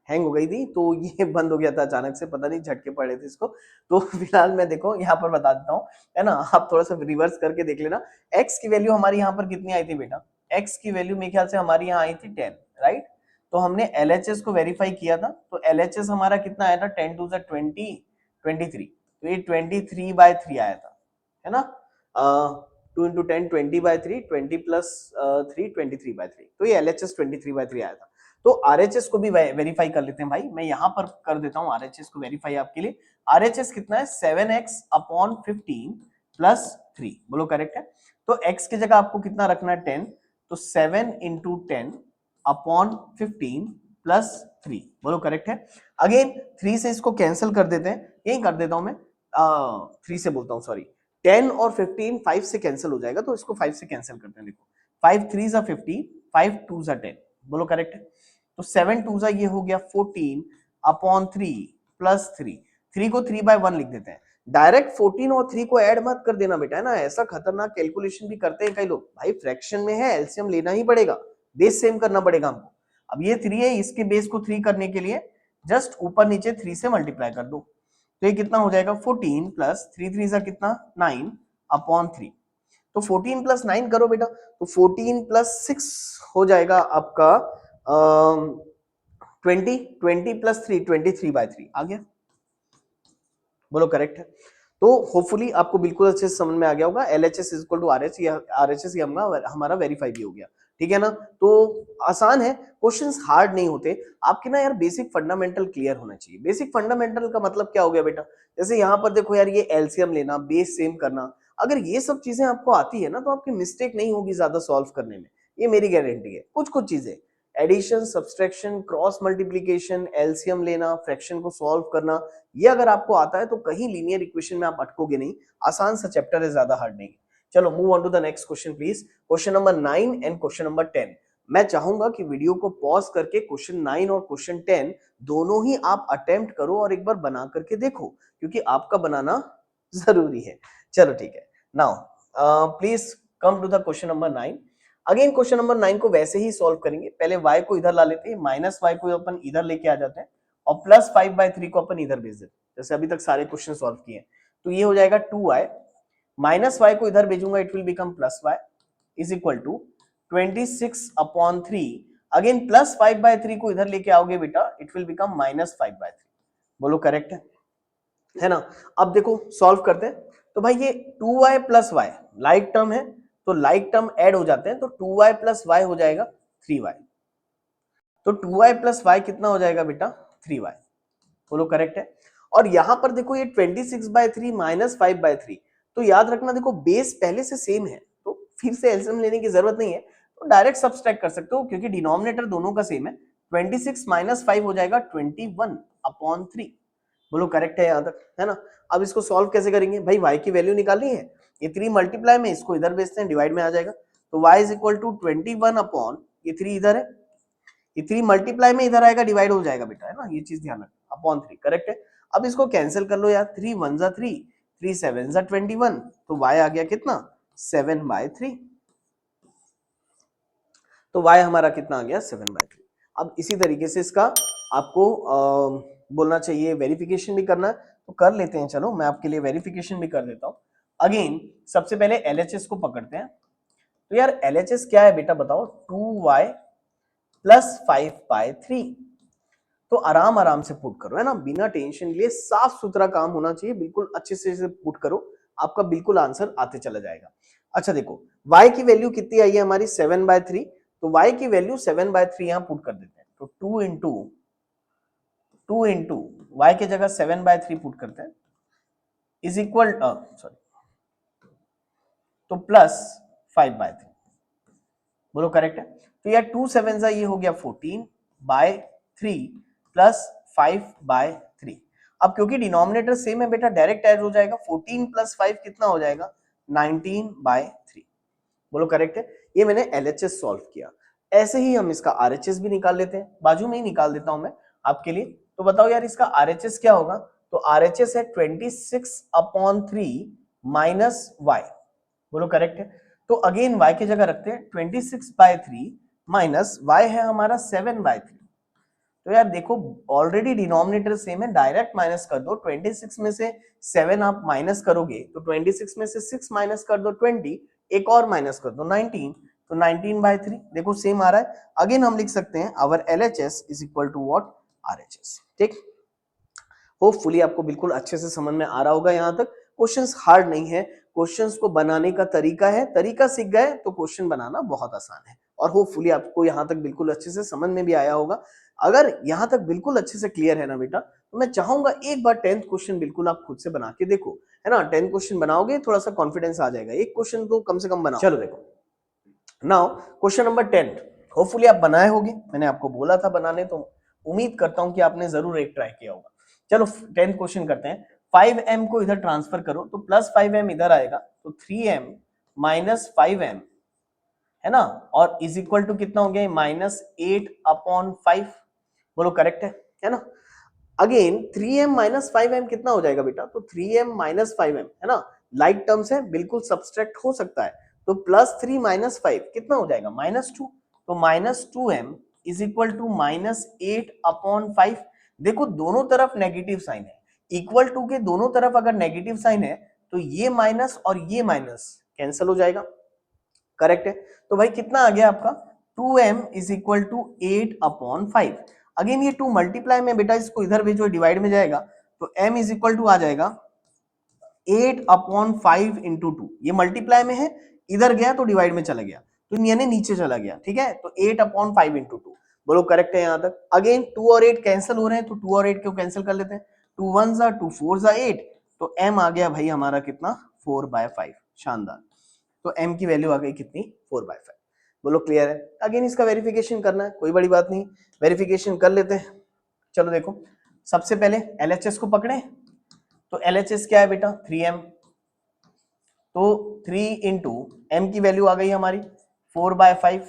हैंग हो गई थी, तो ये बंद हो गया था अचानक से, पता नहीं झटके पड़े थे इसको। तो फिलहाल मैं देखो यहाँ पर बता देता हूँ, है ना। आप थोड़ा सा रिवर्स करके देख लेना। एक्स की वैल्यू हमारी यहाँ पर कितनी आई थी बेटा, एक्स की वैल्यू मेरे ख्याल से हमारी यहाँ आई थी 10, राइट। तो हमने एलएचएस को वेरीफाई किया था, तो एलएचएस हमारा कितना आया था 10 टू 20 23। तो ये 23/3 आया था, है ना। 2 into 10 20/3, 20 प्लस 3 23/3। तो ये एलएचएस 23/3 आया था। तो आरएचएस को भी वेरीफाई कर लेते हैं भाई। मैं यहाँ पर कर देता हूँ आरएचएस को वेरीफाई आपके लिए। आरएचएस कितना है 7x अपॉन 15 प्लस 3। बोलो करेक्ट है। तो x की जगह आपको कितना रखना है 10, तो 7 into 10 अपॉन 15 प्लस 3। बोलो करेक्ट है। अगेन 3 से इसको कैंसिल कर देते हैं, यही कर देता हूं मैं, 3 से बोलता हूं सॉरी, 10 और 15 5 से कैंसिल हो जाएगा, तो इसको 5 से कैंसिल करते हैं। देखो 5 3 जा 50, 5 2 जा 10। बोलो करेक्ट है। तो 7 2 जा ये हो गया 14 अपॉन 3 प्लस 3। 3 को 3/1 लिख देते हैं। डायरेक्ट 14 और 3 को ऐड मत कर देना बेटा, है ना। ऐसा खतरनाक कैलकुलेशन भी करते हैं कई लोग। भाई फ्रैक्शन में है, एलसीएम लेना ही पड़ेगा, बेस सेम करना पड़ेगा हमको। अब ये 3 है, इसके बेस को 3 करने के लिए जस्ट ऊपर नीचे 3 से मल्टीप्लाई कर दो। तो ये कितना हो जाएगा 14 प्लस 3 3 सा कितना 9 अपॉन 3। तो 14 प्लस 9 करो बेटा, तो 14 प्लस 6 हो जाएगा आपका 20, 20 प्लस 3 23/3 आ गया। बोलो करेक्ट है। तो होपफुली आपको बिल्कुल अच्छे से समझ में आ गया होगा। LHS is equal to RH, या आरएचएस ये हमारा वेरीफाई भी हो गया, ठीक है ना। तो आसान है, क्वेश्चंस हार्ड नहीं होते। आपके ना यार बेसिक फंडामेंटल क्लियर होना चाहिए। बेसिक फंडामेंटल का मतलब क्या हो गया बेटा, जैसे यहाँ पर देखो यार, ये एलसीएम लेना, बेस सेम करना, अगर ये सब चीजें आपको आती है ना, तो आपकी मिस्टेक नहीं होगी ज्यादा सॉल्व करने में, ये मेरी गारंटी है। कुछ कुछ चीजें, addition, subtraction, cross multiplication, LCM लेना, फ्रैक्शन को सॉल्व करना, ये अगर आपको आता है तो कहीं लीनियर इक्वेशन में आप अटकोगे नहीं। आसान सा चैप्टर है, ज्यादा हार्ड नहीं। चलो move on to the next question please. Question number 9 and question number 10। मैं चाहूंगा कि वीडियो को पॉज करके क्वेश्चन 9 और क्वेश्चन 10 दोनों ही आप अटेम्प्ट करो और एक बार बना करके देखो, क्योंकि आपका बनाना जरूरी है। चलो ठीक है। Now please come to the question number 9। Again question number 9 को वैसे ही सॉल्व करेंगे। पहले y को इधर ला लेते हैं, माइनस y को अपन इधर लेके आ जाते हैं, और प्लस 5/3 को अपन इधर भेज देते हैं। जैसे अभी तक सारे क्वेश्चन सॉल्व किए, तो ये हो जाएगा 2y, माइनस y को इधर भेजूंगा, it will become plus y is equal to 26/3। Again plus 5/3 को इधर लेके आओगे बेटा, इट विल बिकम माइनस 5/3। बोलो करेक्ट है ना। अब देखो सॉल्व करते हैं। तो भाई ये 2y plus y like term है, तो लाइक टर्म ऐड हो जाते हैं, तो 2y प्लस y हो जाएगा 3y। तो 2y प्लस y कितना हो जाएगा बेटा 3y। बोलो करेक्ट है। और यहां पर देखो ये 26/3 माइनस 5/3, तो याद रखना देखो बेस पहले से सेम है, तो फिर से एलसीएम लेने की जरूरत नहीं है, तो डायरेक्ट सब्सट्रैक्ट कर सकते हो, क्योंकि डिनोमिनेटर दोनों का सेम है। 26 माइनस 5 हो जाएगा 21/3। बोलो करेक्ट है यहां तक, है ना। अब इसको सॉल्व कैसे करेंगे भाई, y की वैल्यू निकालनी है, ये 3 मल्टीप्लाई में इसको इधर भेजते हैं, डिवाइड में आ जाएगा। तो y is equal to 21 upon ये 3 इधर है, ये 3 मल्टीप्लाई में इधर आएगा, डिवाइड हो जाएगा बेटा, है ना। ये चीज ध्यान रखना, अपॉन 3 करेक्ट है। अब इसको कैंसिल कर लो यार, 3 1 जा 3, 3 7 जा 21, तो y आ गया कितना 7/3। तो y हमारा कितना आ गया 7/3। अब इसी तरीके से इसका आपको बोलना चाहिए, वेरिफिकेशन भी करना है, तो कर लेते हैं। चलो मैं आपके लिए वेरिफिकेशन भी कर देता हूं। अगेन सबसे पहले एलएचएस को पकड़ते हैं। तो यार एलएचएस क्या है बेटा बताओ, 2y प्लस 5/3। तो आराम आराम से पुट करो, है ना, बिना टेंशन लिए, साफ सुथरा काम होना चाहिए, बिल्कुल अच्छे से पुट करो, आपका बिल्कुल आंसर आते चला जाएगा। अच्छा देखो y की वैल्यू कितनी आई है हमारी 7/3, तो y की वैल्यू 7/3 यहां पुट कर देते हैं। तो 2 इंटू y की जगह 7/3 पुट करते हैं, इज इक्वल सॉरी, तो प्लस 5/3। बोलो करेक्ट है। तो यार 2 7 ये हो गया 14/3 प्लस 5/3। अब क्योंकि डिनोमिनेटर सेम है बेटा डायरेक्ट ऐड हो जाएगा, 14 + 5 कितना हो जाएगा 19/3। बोलो करेक्ट है। ये मैंने LHS सॉल्व किया। ऐसे ही हम इसका RHS भी निकाल लेते हैं, बाजू में ही निकाल देता हूं मैं आपके लिए। तो बताओ यार इसका RHS क्या होगा। तो RHS है 26/3 माइनस y। बोलो करेक्ट है। तो अगेन y की जगह रखते हैं 26/3 माइनस y है हमारा 7/3। तो यार देखो ऑलरेडी डिनोमिनेटर सेम है, डायरेक्ट माइनस कर दो। 26 में से 7 आप माइनस करोगे तो 26 में से 6 माइनस कर दो 20, एक और माइनस कर दो 19, तो 19/3 देखो सेम आ रहा है। अगेन हम लिख सकते हैं our LHS is equal to what RHS। ठीक, होपफुली आपको बिल्कुल अच्छे से समझ में आ रहा होगा यहाँ तक। क्वेश्चंस हार्ड नहीं है, क्वेश्चंस को बनाने का तरीका है, तरीका सीख गए तो क्वेश्चन बनाना बहुत आसान है। और होपफुली आपको यहाँ तक बिल्कुल अच्छे से समझ में भी आया होगा। अगर यहाँ तक बिल्कुल अच्छे से क्लियर है ना बेटा, तो मैं चाहूंगा एक बार 10th क्वेश्चन बिल्कुल आप खुद से बना के देखो, है ना। 10th क्वेश्चन बनाओगे थोड़ा सा कॉन्फिडेंस आ जाएगा, एक क्वेश्चन तो कम से कम बनाओ। चलो देखो नाउ क्वेश्चन नंबर 10 होपफुली आप बनाए होगे, मैंने आपको बोला था बनाने, तो उम्मीद करता हूं कि आपने जरूर एक ट्राई किया होगा। चलो 10th क्वेश्चन करते हैं। 5m को इधर ट्रांसफर करो तो प्लस 5m इधर आएगा, तो 3m माइनस 5m, है ना, और इज इक्वल टू कितना हो गया -8/5। बोलो करेक्ट है ना। अगेन 3m माइनस 5m कितना हो जाएगा बेटा, तो 3m माइनस 5m, है ना, लाइक टर्म्स है बिल्कुल सब्सट्रैक्ट हो सकता है। तो +3 - 5 कितना हो जाएगा -2, तो -2m इज इक्वल टू -8/5। देखो दोनों तरफ नेगेटिव साइन है, इक्वल टू के दोनों तरफ अगर नेगेटिव साइन है तो ये माइनस और ये माइनस कैंसिल हो जाएगा। करेक्ट है। तो भाई कितना आ गया आपका 2m is equal to 8/5। Again ये 2 मल्टीप्लाई में बेटा इसको इधर भेजो डिवाइड में जाएगा, तो m इज इक्वल टू आ जाएगा 8/5 इंटू 2। ये मल्टीप्लाई में है, इधर गया तो डिवाइड में चला गया, तो यानी नीचे चला गया। ठीक है, तो 8/5 इंटू 2। बोलो करेक्ट है यहां तक। अगेन 2 और 8 कैंसिल हो रहे हैं, तो 2 और 8 को कैंसिल कर लेते हैं। 2 1 जा 2 4 जा 8, तो m आ गया भाई हमारा कितना 4/5। शानदार। तो m की वैल्यू आ गई कितनी 4/5। बोलो क्लियर है। अगेन इसका वेरिफिकेशन करना है, कोई बड़ी बात नहीं, वेरिफिकेशन कर लेते हैं। चलो देखो सबसे पहले LHS को पकड़े, तो LHS क्या है बेटा 3m, तो 3 इंटू m की वैल्यू आ गई हमारी 4/5,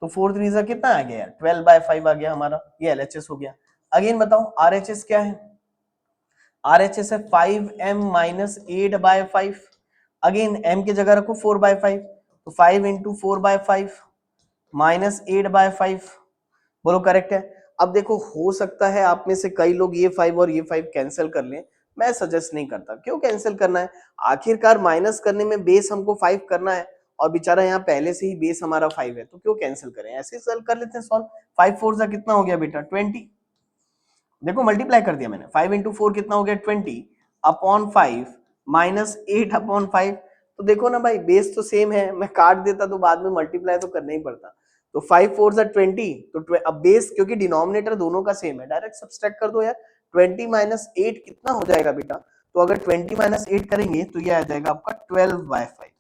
तो 4 3 जा कितना आ गया 12/5 आ गया हमारा, ये LHS हो गया। अगेन बताओ RHS क्या है, RHS है 5m माइनस 8/5। अगेन m की जगह रखो 4/5, तो 5 इंटू 4/5 माइनस 8/5। बोलो करेक्ट है। अब देखो हो सकता है आप में से कई लोग ये 5 और ये 5 कैंसिल कर लें, मैं सजेस्ट नहीं करता। क्यों कैंसिल करना है, आखिरकार माइनस करने में बेस हमको 5 करना है, और बेचारा यहाँ पहले से ही बेस हमारा 5 है, तो क्यों कैंसिल करें, ऐसे सॉल्व कर लेते हैं सॉल्व। 5 4 जा कितना हो गया बेटा 20। देखो मल्टीप्लाई कर दिया मैंने, 5 इंटू 4 कितना हो गया 20/5 माइनस 8/5। तो देखो ना भाई बेस तो सेम है, मैं काट देता तो बाद में मल्टीप्लाई तो करना ही पड़ता। तो 5 4 जा 20, तो अब बेस क्योंकि डिनोमिनेटर दोनों का सेम है, डायरेक्ट सब्सट्रैक्ट कर दो यार। 20 माइनस 8 कितना हो जाएगा बेटा, तो अगर 20 माइनस 8 करेंगे तो ये आ जाएगा आपका 12/5।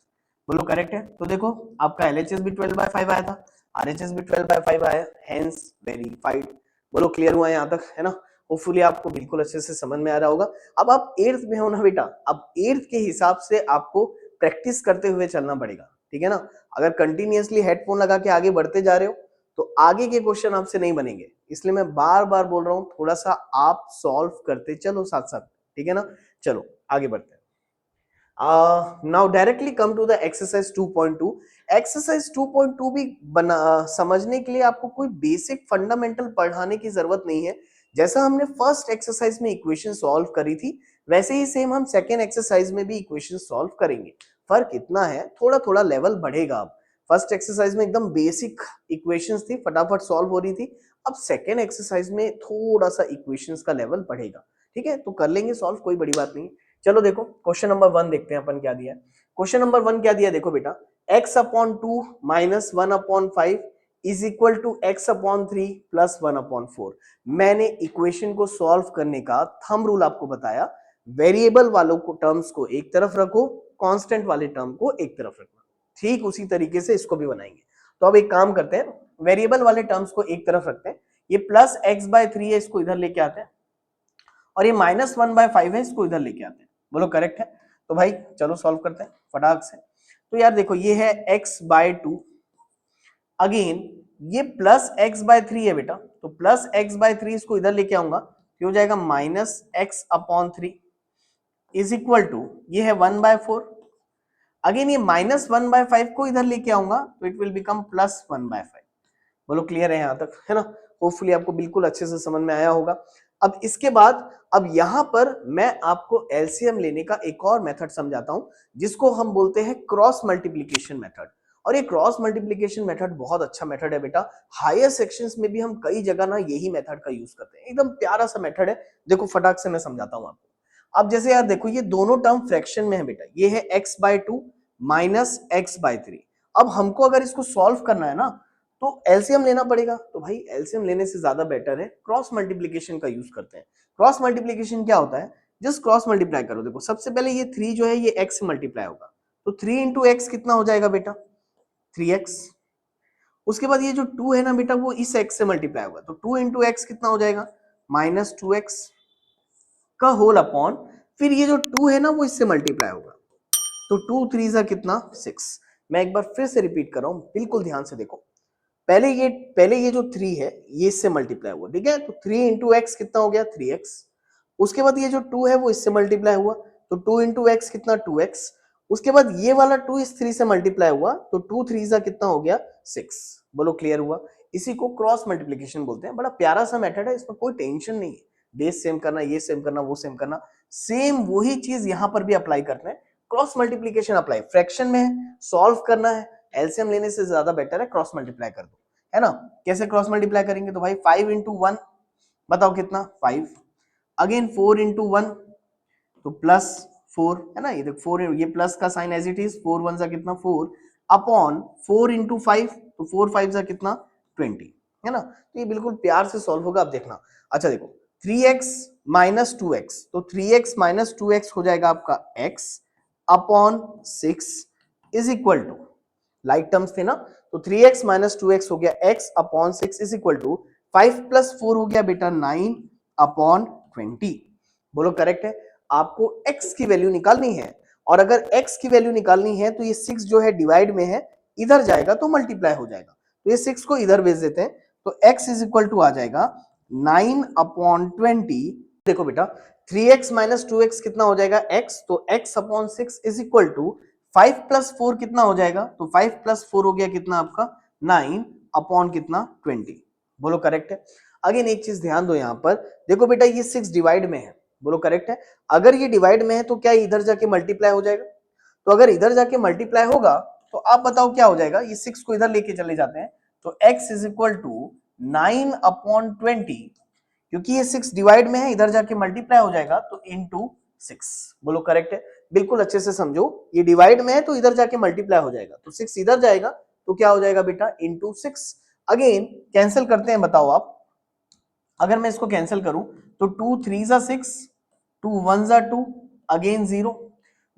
बोलो करेक्ट है। तो देखो आपका LHS भी 12/5 आया था, RHS भी 12/5 आया, हेंस वेरीफाइड। बोलो क्लियर हुआ यहाँ तक, है ना। होपफुली आपको बिल्कुल अच्छे से समझ में आ रहा होगा। अब आप 8th में हो ना बेटा, अब 8th के हिसाब से आपको प्रैक्टिस करते हुए चलना पड़ेगा, ठीक है ना। अगर कंटिन्यूअसली हेडफोन लगा के आगे बढ़ते जा रहे हो तो आगे के क्वेश्चन आपसे नहीं बनेंगे, इसलिए मैं बार बार बोल रहा हूँ थोड़ा सा आप सॉल्व करते चलो साथ साथ, ठीक है ना। चलो आगे बढ़ते हैं। Now directly come to the exercise 2.2। Exercise 2.2 भी समझने के लिए आपको कोई बेसिक फंडामेंटल पढ़ाने की जरूरत नहीं है। जैसा हमने फर्स्ट एक्सरसाइज में इक्वेशन सॉल्व करी थी, वैसे ही सेम हम सेकेंड एक्सरसाइज में भी इक्वेशन सॉल्व करेंगे। फर्क इतना है थोड़ा थोड़ा लेवल बढ़ेगा। अब फर्स्ट एक्सरसाइज में एकदम बेसिक इक्वेशंस थी, फटाफट सॉल्व हो रही थी। अब सेकेंड एक्सरसाइज में थोड़ा सा इक्वेशंस का लेवल बढ़ेगा, ठीक है, तो कर लेंगे सॉल्व, कोई बड़ी बात नहीं। चलो देखो क्वेश्चन नंबर 1 देखते हैं अपन क्या दिया है। क्वेश्चन नंबर 1 क्या दिया देखो बेटा, x/2 minus 1/5 is equal to x/3 plus 1/4। मैंने इक्वेशन को सॉल्व करने का थंब रूल आपको बताया, वेरिएबल वालों को टर्म्स को एक तरफ रखो, कांस्टेंट वाले टर्म को एक तरफ रखना। ठीक उसी तरीके से इसको भी बनाएंगे। तो अब एक काम करते हैं, वेरिएबल वाले टर्म्स को एक तरफ रखते हैं, ये प्लस एक्स बाय 3 है इसको इधर लेके आते हैं, और ये माइनस 1/5 है इसको इधर लेके आते हैं। बोलो करेक्ट है? तो भाई चलो सॉल्व करते हैं फटाक से। तो यार देखो ये है x/2, अगेन ये प्लस x/3 है बेटा, तो प्लस x/3 इसको इधर लेके आऊंगा तो हो जाएगा -x/3 इज इक्वल टू ये है 1/4। अगेन ये -1/5 को इधर लेके आऊंगा तो इट विल बिकम +1/5। बोलो क्लियर है यहां तक, है ना? होपफुली आपको बिल्कुल अच्छे से समझ में आया होगा। अब इसके बाद अब यहां पर मैं आपको एलसीएम लेने का एक और मेथड समझाता हूं, जिसको हम बोलते हैं क्रॉस मल्टीप्लीकेशन मेथड। और ये क्रॉस मल्टीप्लीकेशन मेथड बहुत अच्छा मेथड है बेटा, हायर सेक्शंस में भी हम कई जगह ना यही मेथड का यूज करते हैं, एकदम प्यारा सा मेथड है। देखो फटाक से मैं समझाता हूं आपको। अब जैसे यार देखो ये दोनों टर्म फ्रैक्शन में है बेटा, ये है x/2 माइनस x/3। अब हमको अगर इसको सॉल्व करना है ना तो एलसीएम लेना पड़ेगा, तो भाई एलसीएम लेने से ज्यादा बेटर है क्रॉस मल्टीप्लीकेशन का यूज करते हैं। क्रॉस मल्टीप्लीकेशन क्या होता है, जस्ट क्रॉस मल्टीप्लाई करो। देखो सबसे पहले ये 3 जो है ये x से मल्टीप्लाई होगा, तो 3 इंटू एक्स कितना हो जाएगा बेटा, 3x। उसके बाद ये जो 2 है ना बेटा वो इस x से मल्टीप्लाई होगा, तो 2 इंटू एक्स कितना हो जाएगा, -2x का होल अपॉन, फिर ये जो 2 है ना वो इससे मल्टीप्लाई होगा, तो 2 3 जा कितना 6। मैं एक बार फिर से रिपीट कर रहा हूं, बिल्कुल ध्यान से देखो। पहले ये जो 3 है ये इससे मल्टीप्लाई हुआ, ठीक है, तो 3 इंटू एक्स कितना हो गया 3x। उसके बाद ये जो 2 है वो इससे मल्टीप्लाई हुआ, तो 2 इंटू एक्स कितना 2x। उसके बाद ये वाला 2 इस 3 से मल्टीप्लाई हुआ, तो 2 3 जा कितना हो गया 6। बोलो क्लियर हुआ? इसी को क्रॉस मल्टीप्लीकेशन बोलते हैं। बड़ा प्यारा सा मेथड है, इसमें कोई टेंशन नहीं है, बेस सेम करना, ये सेम करना, वो सेम करना, सेम वही चीज यहां पर भी अप्लाई करना है। क्रॉस मल्टीप्लीकेशन अप्लाई फ्रैक्शन में है, सॉल्व करना है, एलसीएम लेने से ज्यादा बेटर है क्रॉस मल्टीप्लाई कर दो, है ना? कैसे क्रॉस मल्टीप्लाई करेंगे, तो भाई 5 इंटू 1 बताओ कितना 5, अगेन 4 इंटू 1 तो +4, है ना? ये देखो 4, ये प्लस का साइन एज इट इज, 4 1 जा कितना 4 अपॉन 4 इंटू 5, तो 4 5 जा कितना 20, है ना? तो ये बिल्कुल प्यार से सॉल्व होगा। आप देखना, अच्छा देखो 3x माइनस 2x, तो 3x माइनस 2x हो जाएगा आपका x upon 6 is equal to, like terms थे ना, तो 3x माइनस 2x हो गया x upon 6 is equal to 5 plus 4 हो गया बेटा 9 अपॉन 20। बोलो करेक्ट है? आपको x की वैल्यू निकालनी है, और अगर x की वैल्यू निकालनी है तो ये 6 जो है डिवाइड में है, इधर जाएगा तो मल्टीप्लाई हो जाएगा, तो ये 6 को इधर भेज देते हैं, तो x इज इक्वल टू आ जाएगा 9 अपॉन 20। देखो बेटा 3x माइनस 2x कितना हो जाएगा x, तो x upon 6 is equal to 5 plus 4 कितना हो जाएगा, तो 5 प्लस 4 हो गया कितना आपका 9 अपॉन कितना 20। बोलो करेक्ट है? अगेन एक चीज ध्यान दो यहां पर, देखो बेटा ये 6 डिवाइड में है, बोलो करेक्ट है? अगर ये डिवाइड में है तो क्या इधर जाके मल्टीप्लाई हो जाएगा? तो अगर इधर जाके मल्टीप्लाई होगा तो आप बताओ क्या हो जाएगा, ये 6 को इधर लेके चले जाते हैं, तो x is equal to 9 upon 20, क्योंकि ये 6 डिवाइड में है, इधर जाके मल्टीप्लाई हो जाएगा, तो इनटू 6। बोलो करेक्ट है? बिल्कुल अच्छे से समझो, ये डिवाइड में है तो इधर जाके मल्टीप्लाई हो जाएगा, तो 6 इधर जाएगा तो क्या हो जाएगा बेटा इनटू 6। अगेन कैंसिल करते हैं, बताओ आप, अगर मैं इसको कैंसिल करूं तो 2 3 जा 6, 2 1 जा 2, अगेन 0।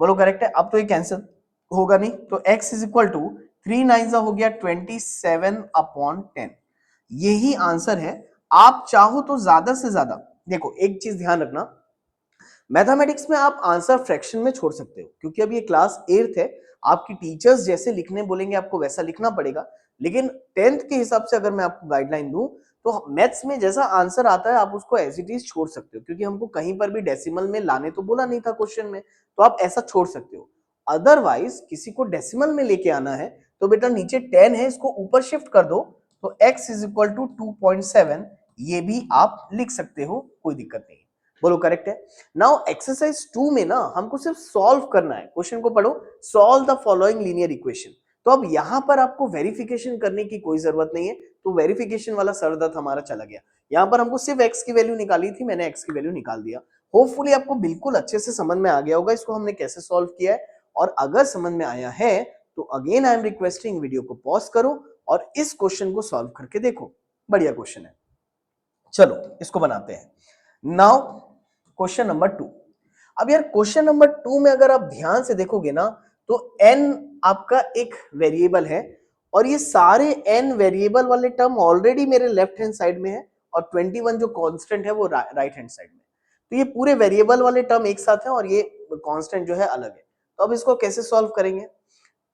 बोलो करेक्ट है? अब तो ये कैंसिल होगा नहीं, तो x इज इक्वल टू 3 9 जा हो गया 27 अपॉन 10। यही आंसर है। आप चाहो तो ज्यादा से ज्यादा, देखो एक चीज ध्यान रखना, मैथमेटिक्स में आप आंसर फ्रैक्शन में छोड़ सकते हो, क्योंकि अब ये क्लास 8th है, आपकी टीचर्स जैसे लिखने बोलेंगे आपको वैसा लिखना पड़ेगा, लेकिन 10th के हिसाब से अगर मैं आपको गाइडलाइन दूं तो मैथ्स में जैसा आंसर आता है आप उसको एज इट इज छोड़ सकते हो, क्योंकि हमको कहीं पर भी डेसिमल में लाने तो बोला नहीं था क्वेश्चन में, तो आप ऐसा छोड़ सकते हो। अदरवाइज किसी को डेसिमल में लेके आना है तो बेटा नीचे 10 है, इसको ऊपर शिफ्ट कर दो, तो x इज इक्वल टू 2.7, ये भी आप लिख सकते हो, कोई दिक्कत नहीं। बोलो करेक्ट है? नाउ एक्सरसाइज 2 में ना हमको सिर्फ सॉल्व करना है, क्वेश्चन को पढ़ो, solve the following linear equation. तो अब यहां पर आपको वेरिफिकेशन करने की कोई जरूरत नहीं है, तो वेरिफिकेशन वाला सरदर्द हमारा चला गया। यहां पर हमको सिर्फ x की वैल्यू निकाली थी, मैंने x की वैल्यू निकाल दिया। होपफुली आपको बिल्कुल अच्छे से समझ में आ गया होगा इसको हमने कैसे सॉल्व किया है, और अगर समझ में आया है तो again I am requesting video को पॉज करो और इस क्वेश्चन को सॉल्व करके देखो, बढ़िया क्वेश्चन है। चलो इसको बनाते हैं। Now question number 2। अब यार क्वेश्चन नंबर 2 में अगर आप ध्यान से देखोगे ना तो n आपका एक वेरिएबल है, और ये सारे n वेरिएबल वाले टर्म ऑलरेडी मेरे लेफ्ट हैंड साइड में है और 21 जो कांस्टेंट है वो राइट हैंड साइड में। तो ये पूरे वेरिएबल वाले टर्म एक साथ हैं और ये कांस्टेंट जो है अलग है। तो अब इसको कैसे सॉल्व करेंगे,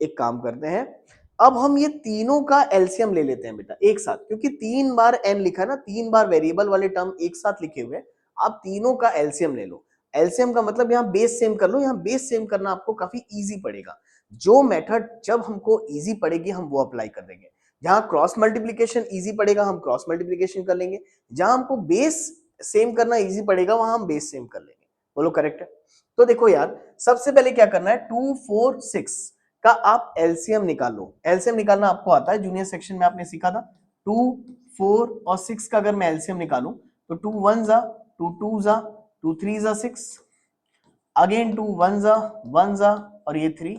एक काम करते हैं, अब हम ये तीनों का एलसीएम ले लेते हैं बेटा एक साथ, क्योंकि 3 बार n लिखा है ना, 3 बार वेरिएबल वाले टर्म एक साथ लिखे हुए, आप तीनों का एलसीएम ले लो। एलसीएम का मतलब यहाँ बेस सेम कर लो, यहाँ बेस सेम करना आपको काफी इजी पड़ेगा। जो मेथड जब हमको इजी पड़ेगी हम वो अप्लाई कर देंगे। जहां क्रॉस मल्टीप्लीकेशन इजी पड़ेगा हम क्रॉस मल्टीप्लीकेशन कर लेंगे, जहां हमको बेस सेम करना इजी पड़ेगा वहां हम बेस सेम कर लेंगे। बोलो करेक्ट है? तो देखो यार, सबसे पहले क्या करना है, 2 4 6 का आप एलसीएम निकालो। एलसीएम निकालना आपको आता है, जूनियर सेक्शन में आपने सीखा था। 2 4 और 6 का अगर मैं एलसीएम निकालूं तो 2 1 जा 2 2 जा 2 3 जा 6, अगेन 2 1 जा और ये 3,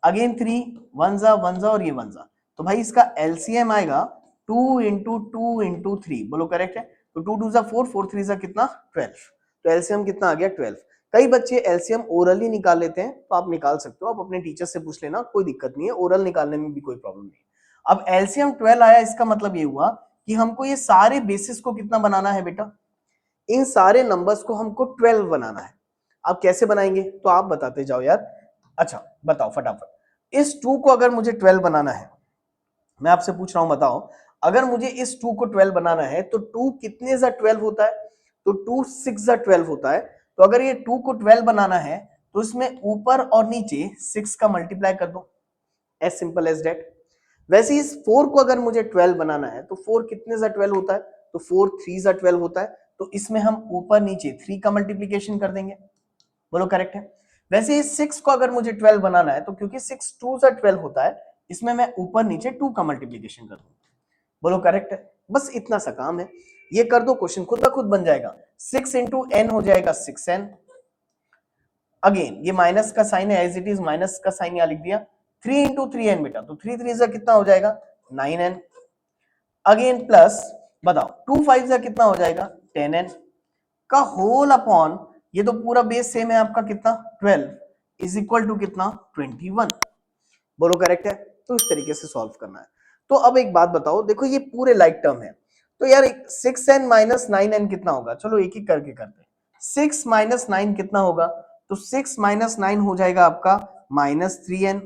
अगेन 3 1 जा और ये 1 जा। तो भाई इसका एलसीएम आएगा 2 इंटू 2 इंटू 3। बोलो करेक्ट है? तो 2 2 जा 4, 4 3 जा कितना 12। तो एलसीएम कितना आ गया 12। कई बच्चे एलसीएम ओरली निकाल लेते हैं, तो आप निकाल सकते हो, आप अपने टीचर से पूछ लेना, कोई दिक्कत नहीं है, ओरल निकालने में भी कोई प्रॉब्लम नहीं। अब एलसीएम 12 आया, इसका मतलब ये हुआ कि हमको ये सारे बेसिस को कितना बनाना है बेटा, इन सारे नंबर्स को हमको 12 बनाना है। आप कैसे बनाएंगे तो आप बताते जाओ यार। अच्छा बताओ फटाफट, इस 2 को अगर मुझे 12 बनाना है, मैं आपसे पूछ रहा हूं बताओ, अगर मुझे इस 2 को 12 बनाना है तो 2 कितने जा 12 होता है, तो 2 6 जा 12 होता है। तो अगर ये 2 को 12 बनाना है तो इसमें ऊपर और नीचे 6 का मल्टीप्लाई कर दो, एज सिंपल एज दैट। वैसे इस 4 को अगर मुझे 12 बनाना है तो 4 कितने जा 12 होता है, तो 4 3 जा 12 होता है। तो इसमें हम ऊपर नीचे 3 का मल्टीप्लीकेशन कर देंगे। बोलो करेक्ट है? वैसे इस 6 को अगर मुझे 12 बनाना है तो क्योंकि 6 2 जा 12 होता है, इसमें मैं ऊपर नीचे 2 का मल्टीप्लीकेशन कर दूं। बोलो करेक्ट है? बस इतना सा काम है, ये कर दो, क्वेश्चन खुद ब खुद बन जाएगा। 6 इंटू एन हो जाएगा 6n। अगेन ये माइनस का साइन है, एज इट इज माइनस का साइन यहां लिख दिया। 3 इंटू 3n बेटा, तो 3 3 जा कितना हो जाएगा 9n। अगेन प्लस, बताओ 2 5 जा कितना हो जाएगा 10n का होल अपॉन, ये तो पूरा बेस सेम है आपका कितना 12 इज इक्वल टू कितना 21। बोलो करेक्ट है? तो इस तरीके से सॉल्व करना है। तो अब एक बात बताओ, देखो ये पूरे लाइक टर्म है, तो यार 6n माइनस 9n कितना होगा, चलो एक एक करके करते हैं। 6 माइनस 9 कितना होगा, तो 6 माइनस 9 हो जाएगा आपका minus 3n।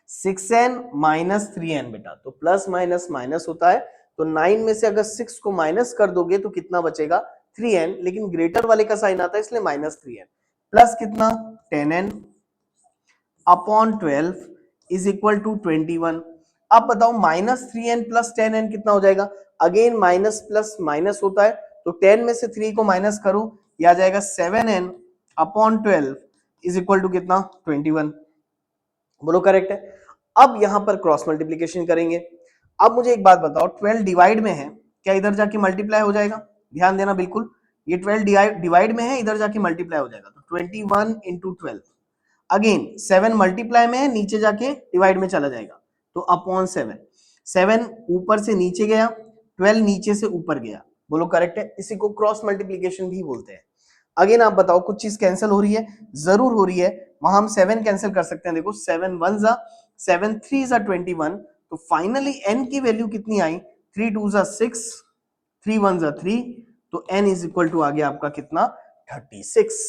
6n minus 3n बेटा, तो प्लस माइनस माइनस होता है, तो 9 में से अगर 6 को माइनस कर दोगे तो कितना बचेगा 3n, लेकिन ग्रेटर वाले का साइन आता है इसलिए माइनस 3n, प्लस कितना 10n upon 12 is equal to 21। अब बताओ माइनस 3n प्लस 10n कितना हो जाएगा, अगेन माइनस प्लस माइनस होता है, तो 10 में से 3 को माइनस करो, यह आ जाएगा 7n upon 12 is equal to कितना 21। बोलो करेक्ट है? अब यहां पर क्रॉस मल्टीप्लीकेशन करेंगे। अब मुझे एक बात बताओ, 12 डिवाइड में है, क्या इधर जाके मल्टीप्लाई हो जाएगा, ध्यान देना बिल्कुल, ये 12 डिवाइड में है, इधर जाके मल्टीप्लाई हो जाएगा, तो 21 इंटू 12। अगेन 7 मल्टीप्लाई में है, नीचे जाके डिवाइड में चला जाएगा, तो अपॉन 7। 7 ऊपर से नीचे गया, 12 नीचे से ऊपर गया। बोलो करेक्ट है? इसी को क्रॉस मल्टीप्लीकेशन भी बोलते हैं। अगेन आप बताओ, कुछ चीज कैंसिल हो रही है, जरूर हो रही है, वहां हम 7 कैंसिल कर सकते हैं। देखो 7 1 जा 7 3 जा 21, तो फाइनली n की वैल्यू कितनी आई, 3 2 जा 6, 3 1 जा 3, तो n इज इक्वल टू आ गया आपका कितना 36।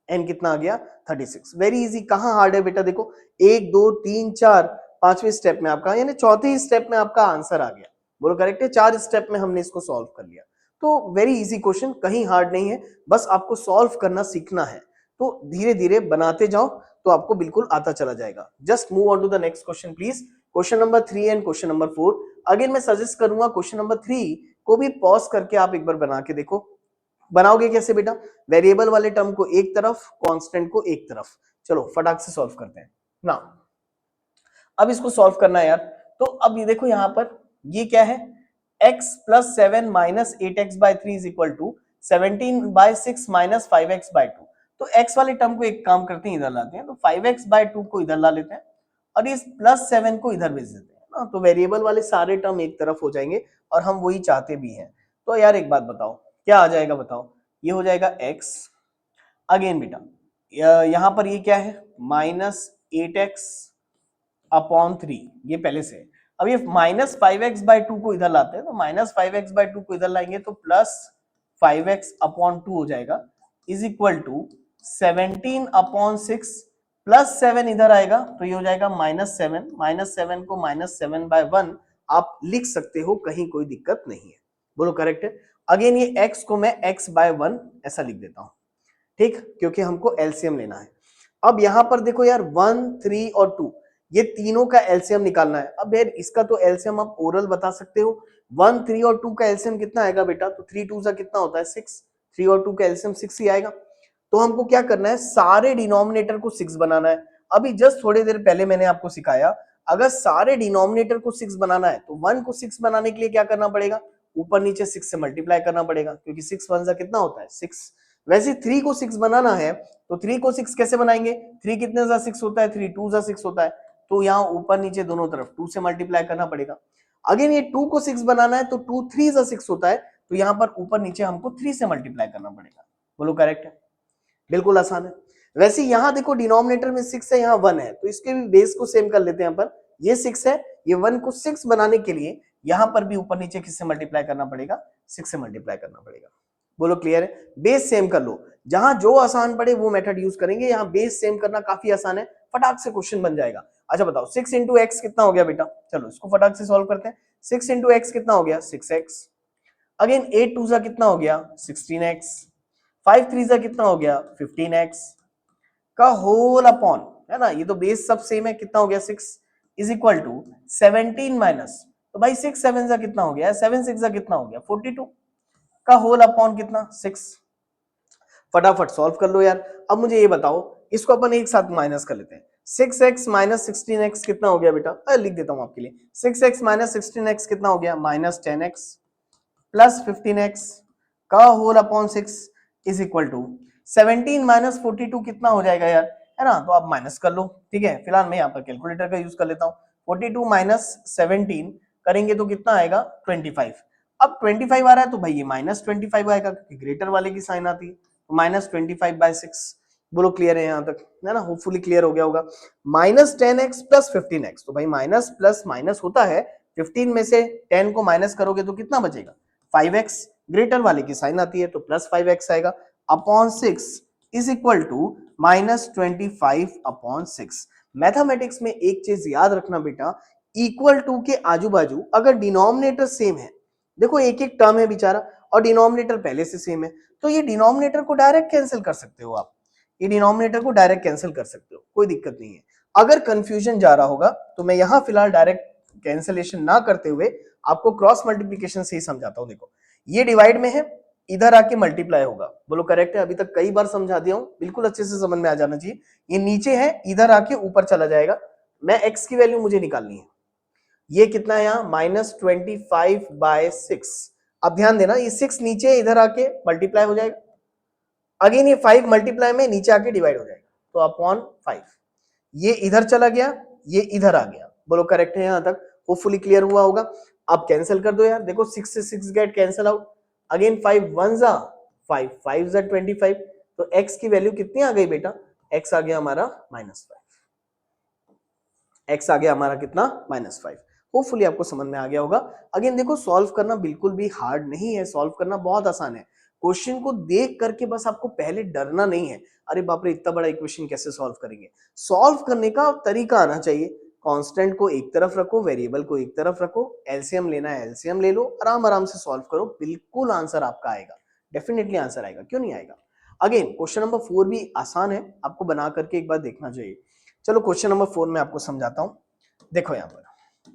n कितना आ गया 36। वेरी इजी, कहां हार्ड है बेटा, देखो 1 2 3 4 पांचवें स्टेप में आपका, यानी चौथे स्टेप में आपका आंसर आ गया। बोलो करेक्ट है? 4 स्टेप में हमने इसको सॉल्व कर लिया। तो वेरी इजी क्वेश्चन, कहीं हार्ड नहीं है, बस आपको सॉल्व करना सीखना है। तो धीरे धीरे बनाते जाओ तो आपको बिल्कुल आता चला जाएगा। Just move on to the next question please, question number 3 and question number 4। Again मैं सजेस्ट करूंगा क्वेश्चन नंबर 3 को भी पॉज करके आप एक बार बना के देखो। बनाओगे कैसे बेटा, वेरिएबल वाले टर्म को एक तरफ, कांस्टेंट को एक तरफ। चलो फटाक से सॉल्व करते हैं ना। अब इसको सॉल्व करना है यार, तो अब ये देखो यहां पर ये क्या है, x plus 7 minus 8x by 3 is equal to 17 by 6 minus 5x by 2। तो x वाले टर्म को एक काम करते हैं, इधर लाते हैं, तो 5x बाई 2 को इधर ला लेते हैं और इस प्लस 7 को इधर भेज देते हैं ना, तो वेरिएबल वाले सारे टर्म एक तरफ हो जाएंगे और हम वही चाहते भी हैं। तो यार एक बात बताओ, क्या आ जाएगा बताओ, ये हो जाएगा x। अगेन बेटा यहां पर ये क्या है, माइनस 8x अपॉन 3, ये पहले से। अब ये माइनस 5x/2 को इधर लाते हैं, तो माइनस 5x/2 को इधर लाएंगे तो प्लस 5x/2 हो जाएगा, इज इक्वल टू 17/6 प्लस 7 इधर आएगा तो ये हो जाएगा -7, -7 को -7/1 आप लिख सकते हो, कहीं कोई दिक्कत नहीं है। बोलो करेक्ट है। अगेन ये x को मैं x/1 ऐसा लिख देता हूं, ठीक, क्योंकि हमको एलसीएम लेना है। अब यहां पर देखो यार 1, 3 और 2 ये तीनों का एलसीएम निकालना है। अब यार इसका तो एलसीएम आप ओरल बता सकते हो। 1, 3 और 2 का एलसीएम कितना आएगा बेटा? तो 3 2 सा कितना होता है? 6। 3 और 2 का एलसीएम 6 ही आएगा। तो हमको क्या करना है, सारे डिनोमिनेटर को 6 बनाना है। अभी जस्ट थोड़ी देर पहले मैंने आपको सिखाया, अगर सारे डिनोमिनेटर को 6 बनाना है तो 1 को 6 बनाने के लिए क्या करना पड़ेगा? ऊपर नीचे 6 से मल्टीप्लाई करना पड़ेगा, क्योंकि 6 1 सा कितना होता है? 6। वैसे 3 को 6 बनाना है तो 3 को 6 कैसे बनाएंगे? 3 कितने सा 6 होता है? 3 2 सा 6 होता है, तो यहाँ ऊपर नीचे दोनों तरफ 2 से मल्टीप्लाई करना पड़ेगा। अगेन ये 2 को 6 बनाना है तो 2 3 सा 6 होता है, तो यहाँ पर ऊपर नीचे हमको 3 से मल्टीप्लाई करना पड़ेगा। बोलो करेक्ट है? बिल्कुल आसान है। वैसे यहाँ देखो डिनोमिनेटर में 6 है, यहाँ 1 है, तो इसके भी बेस को सेम कर लेते हैं अपन। ये 6 है, ये 1 को 6 बनाने के लिए यहाँ पर भी ऊपर नीचे किससे मल्टीप्लाई करना पड़ेगा? 6 से मल्टीप्लाई करना पड़ेगा। बोलो क्लियर है? बेस सेम कर लो, जहां जो आसान पड़े वो मेथड यूज करेंगे। यहाँ बेस सेम करना काफी आसान है, फटाक से क्वेश्चन बन जाएगा। अच्छा बताओ 6 इंटू एक्स कितना हो गया बेटा? चलो इसको फटाक से सॉल्व करते हैं। 6 इंटू एक्स कितना हो गया? 6x। अगेन 8 2 सा कितना हो गया? 16x। 5 3 सा कितना हो गया? 15x का होल अपॉन, है ना, ये तो बेस सब सेम है, कितना हो गया? 6 इज इक्वल टू 17 माइनस, तो भाई 6 7 सा कितना हो गया? 7 6 सा कितना हो गया? 42 का होल अपॉन कितना? 6। फटाफट सॉल्व कर लो यार। अब मुझे ये बताओ, इसको अपन एक साथ माइनस कर लेते हैं। 6x माइनस 16x कितना हो गया बेटा? लिख देता हूं आपके लिए। 6x माइनस 16x कितना हो गया? -10x प्लस 15x का whole upon 6 is equal to 17 minus 42 कितना हो जाएगा यार? है ना, तो आप माइनस कर लो, ठीक है। फिलहाल मैं यहाँ पर कैलकुलेटर का यूज कर लेता हूँ। 42 माइनस 17 करेंगे तो कितना आएगा? 25। अब 25 आ रहा है तो भाई ये -25 आएगा, क्योंकि ग्रेटर वाले की साइन आती है, तो -25/6। बोलो क्लियर है यहाँ तक? है ना, होपफुली क्लियर हो गया होगा। -10x प्लस 15x, तो भाई माइनस प्लस माइनस होता है, 15 में से 10 को माइनस करोगे तो कितना बचेगा? 5x। ग्रेटर वाले की साइन आती है तो प्लस 5x आएगा, upon 6 is equal to -25/6। Mathematics में एक चीज याद रखना बेटा, इक्वल टू के आजू बाजू अगर डिनोमिनेटर सेम है, देखो एक एक टर्म है बेचारा और डिनोमिनेटर पहले से सेम है, तो ये डिनोमिनेटर को डायरेक्ट कैंसिल कर सकते हो आप। ये डिनोमिनेटर को डायरेक्ट कैंसिल कर सकते हो, कोई दिक्कत नहीं है। अगर कंफ्यूजन जा रहा होगा तो मैं यहां फिलहाल डायरेक्ट कैंसिलेशन ना करते हुए आपको क्रॉस मल्टीप्लिकेशन से ही समझाता हूं। देखो ये डिवाइड में है, इधर आके मल्टीप्लाई होगा। बोलो करेक्ट है? अभी तक कई बार समझा दिया हूं, बिल्कुल अच्छे से समझ में आ जाना चाहिए। ये नीचे है, इधर आके ऊपर चला जाएगा। मैं x की वैल्यू मुझे निकालनी है, ये कितना है यहाँ? -25/6। अब ध्यान देना, ये 6 नीचे इधर आके मल्टीप्लाई हो जाएगा, अगेन ये 5 मल्टीप्लाई में नीचे आके डिवाइड हो जाएगा, तो अपॉन 5। ये इधर चला गया, ये इधर आ गया। बोलो करेक्ट है यहां तक? होपफुली क्लियर हुआ होगा। अब कैंसिल कर दो यार, देखो 6 से 6 गेट कैंसिल आउट। अगेन 5 1 जा 5, 5 जा 25, तो x की वैल्यू कितनी आ गई बेटा? x आ गया हमारा -5। x आ गया हमारा कितना? -5। होपफुली आपको समझ में आ गया होगा। अगेन देखो सॉल्व करना बिल्कुल भी हार्ड नहीं है, सॉल्व करना बहुत आसान है। क्वेश्चन को देख करके बस आपको पहले डरना नहीं है, अरे बाप रे इतना बड़ा इक्वेशन कैसे सॉल्व करेंगे। सॉल्व करने का तरीका आना चाहिए। कांस्टेंट को एक तरफ रखो, वेरिएबल को एक तरफ रखो, एलसीएम लेना है एलसीएम ले लो, आराम आराम से सॉल्व करो, बिल्कुल आंसर आपका आएगा। डेफिनेटली आंसर आएगा, क्यों नहीं आएगा। अगेन क्वेश्चन नंबर 4 भी आसान है, आपको बना करके एक बार देखना चाहिए। चलो क्वेश्चन नंबर 4 में आपको समझाता हूं। देखो यहाँ पर,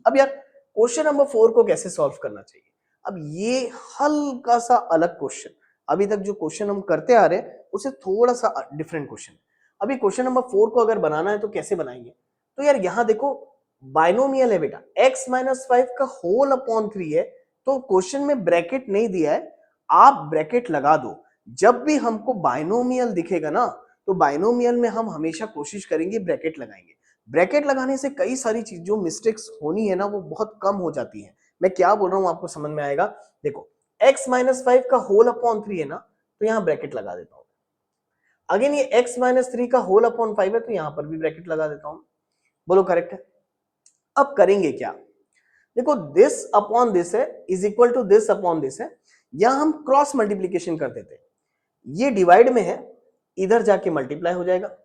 अब यार क्वेश्चन नंबर 4 को कैसे सॉल्व करना चाहिए। अब ये हल्का सा अलग क्वेश्चन, अभी तक जो क्वेश्चन हम करते आ रहे हैं उससे थोड़ा सा डिफरेंट क्वेश्चन है। अभी क्वेश्चन नंबर 4 को अगर बनाना है तो कैसे बनाएंगे? तो यार यहाँ देखो बाइनोमियल है बेटा, x - 5 का होल अपॉन 3 है, तो क्वेश्चन में ब्रैकेट नहीं दिया है, आप ब्रैकेट लगा दो। जब भी हमको बाइनोमियल दिखेगा ना, तो बाइनोमियल में हम हमेशा कोशिश करेंगे ब्रैकेट लगाएंगे। ब्रैकेट लगाने से कई सारी चीज जो मिस्टेक्स होनी है ना वो बहुत कम हो जाती है। मैं क्या बोल रहा हूं आपको समझ में आएगा। देखो x - 5 का होल अपॉन 3 है ना, तो यहां ब्रैकेट लगा देता हूं। अगेन ये x - 3 का होल अपॉन 5 है, तो यहां पर भी ब्रैकेट लगा देता हूं। बोलो करेक्ट है? अब करेंगे क्या, देखो दिस अपॉन दिस है is equal to this upon this है, यहां हम क्रॉस मल्टीप्लीकेशन कर देते हैं, ये डिवाइड में है इधर जाके मल्टीप्लाई हो जाएगा,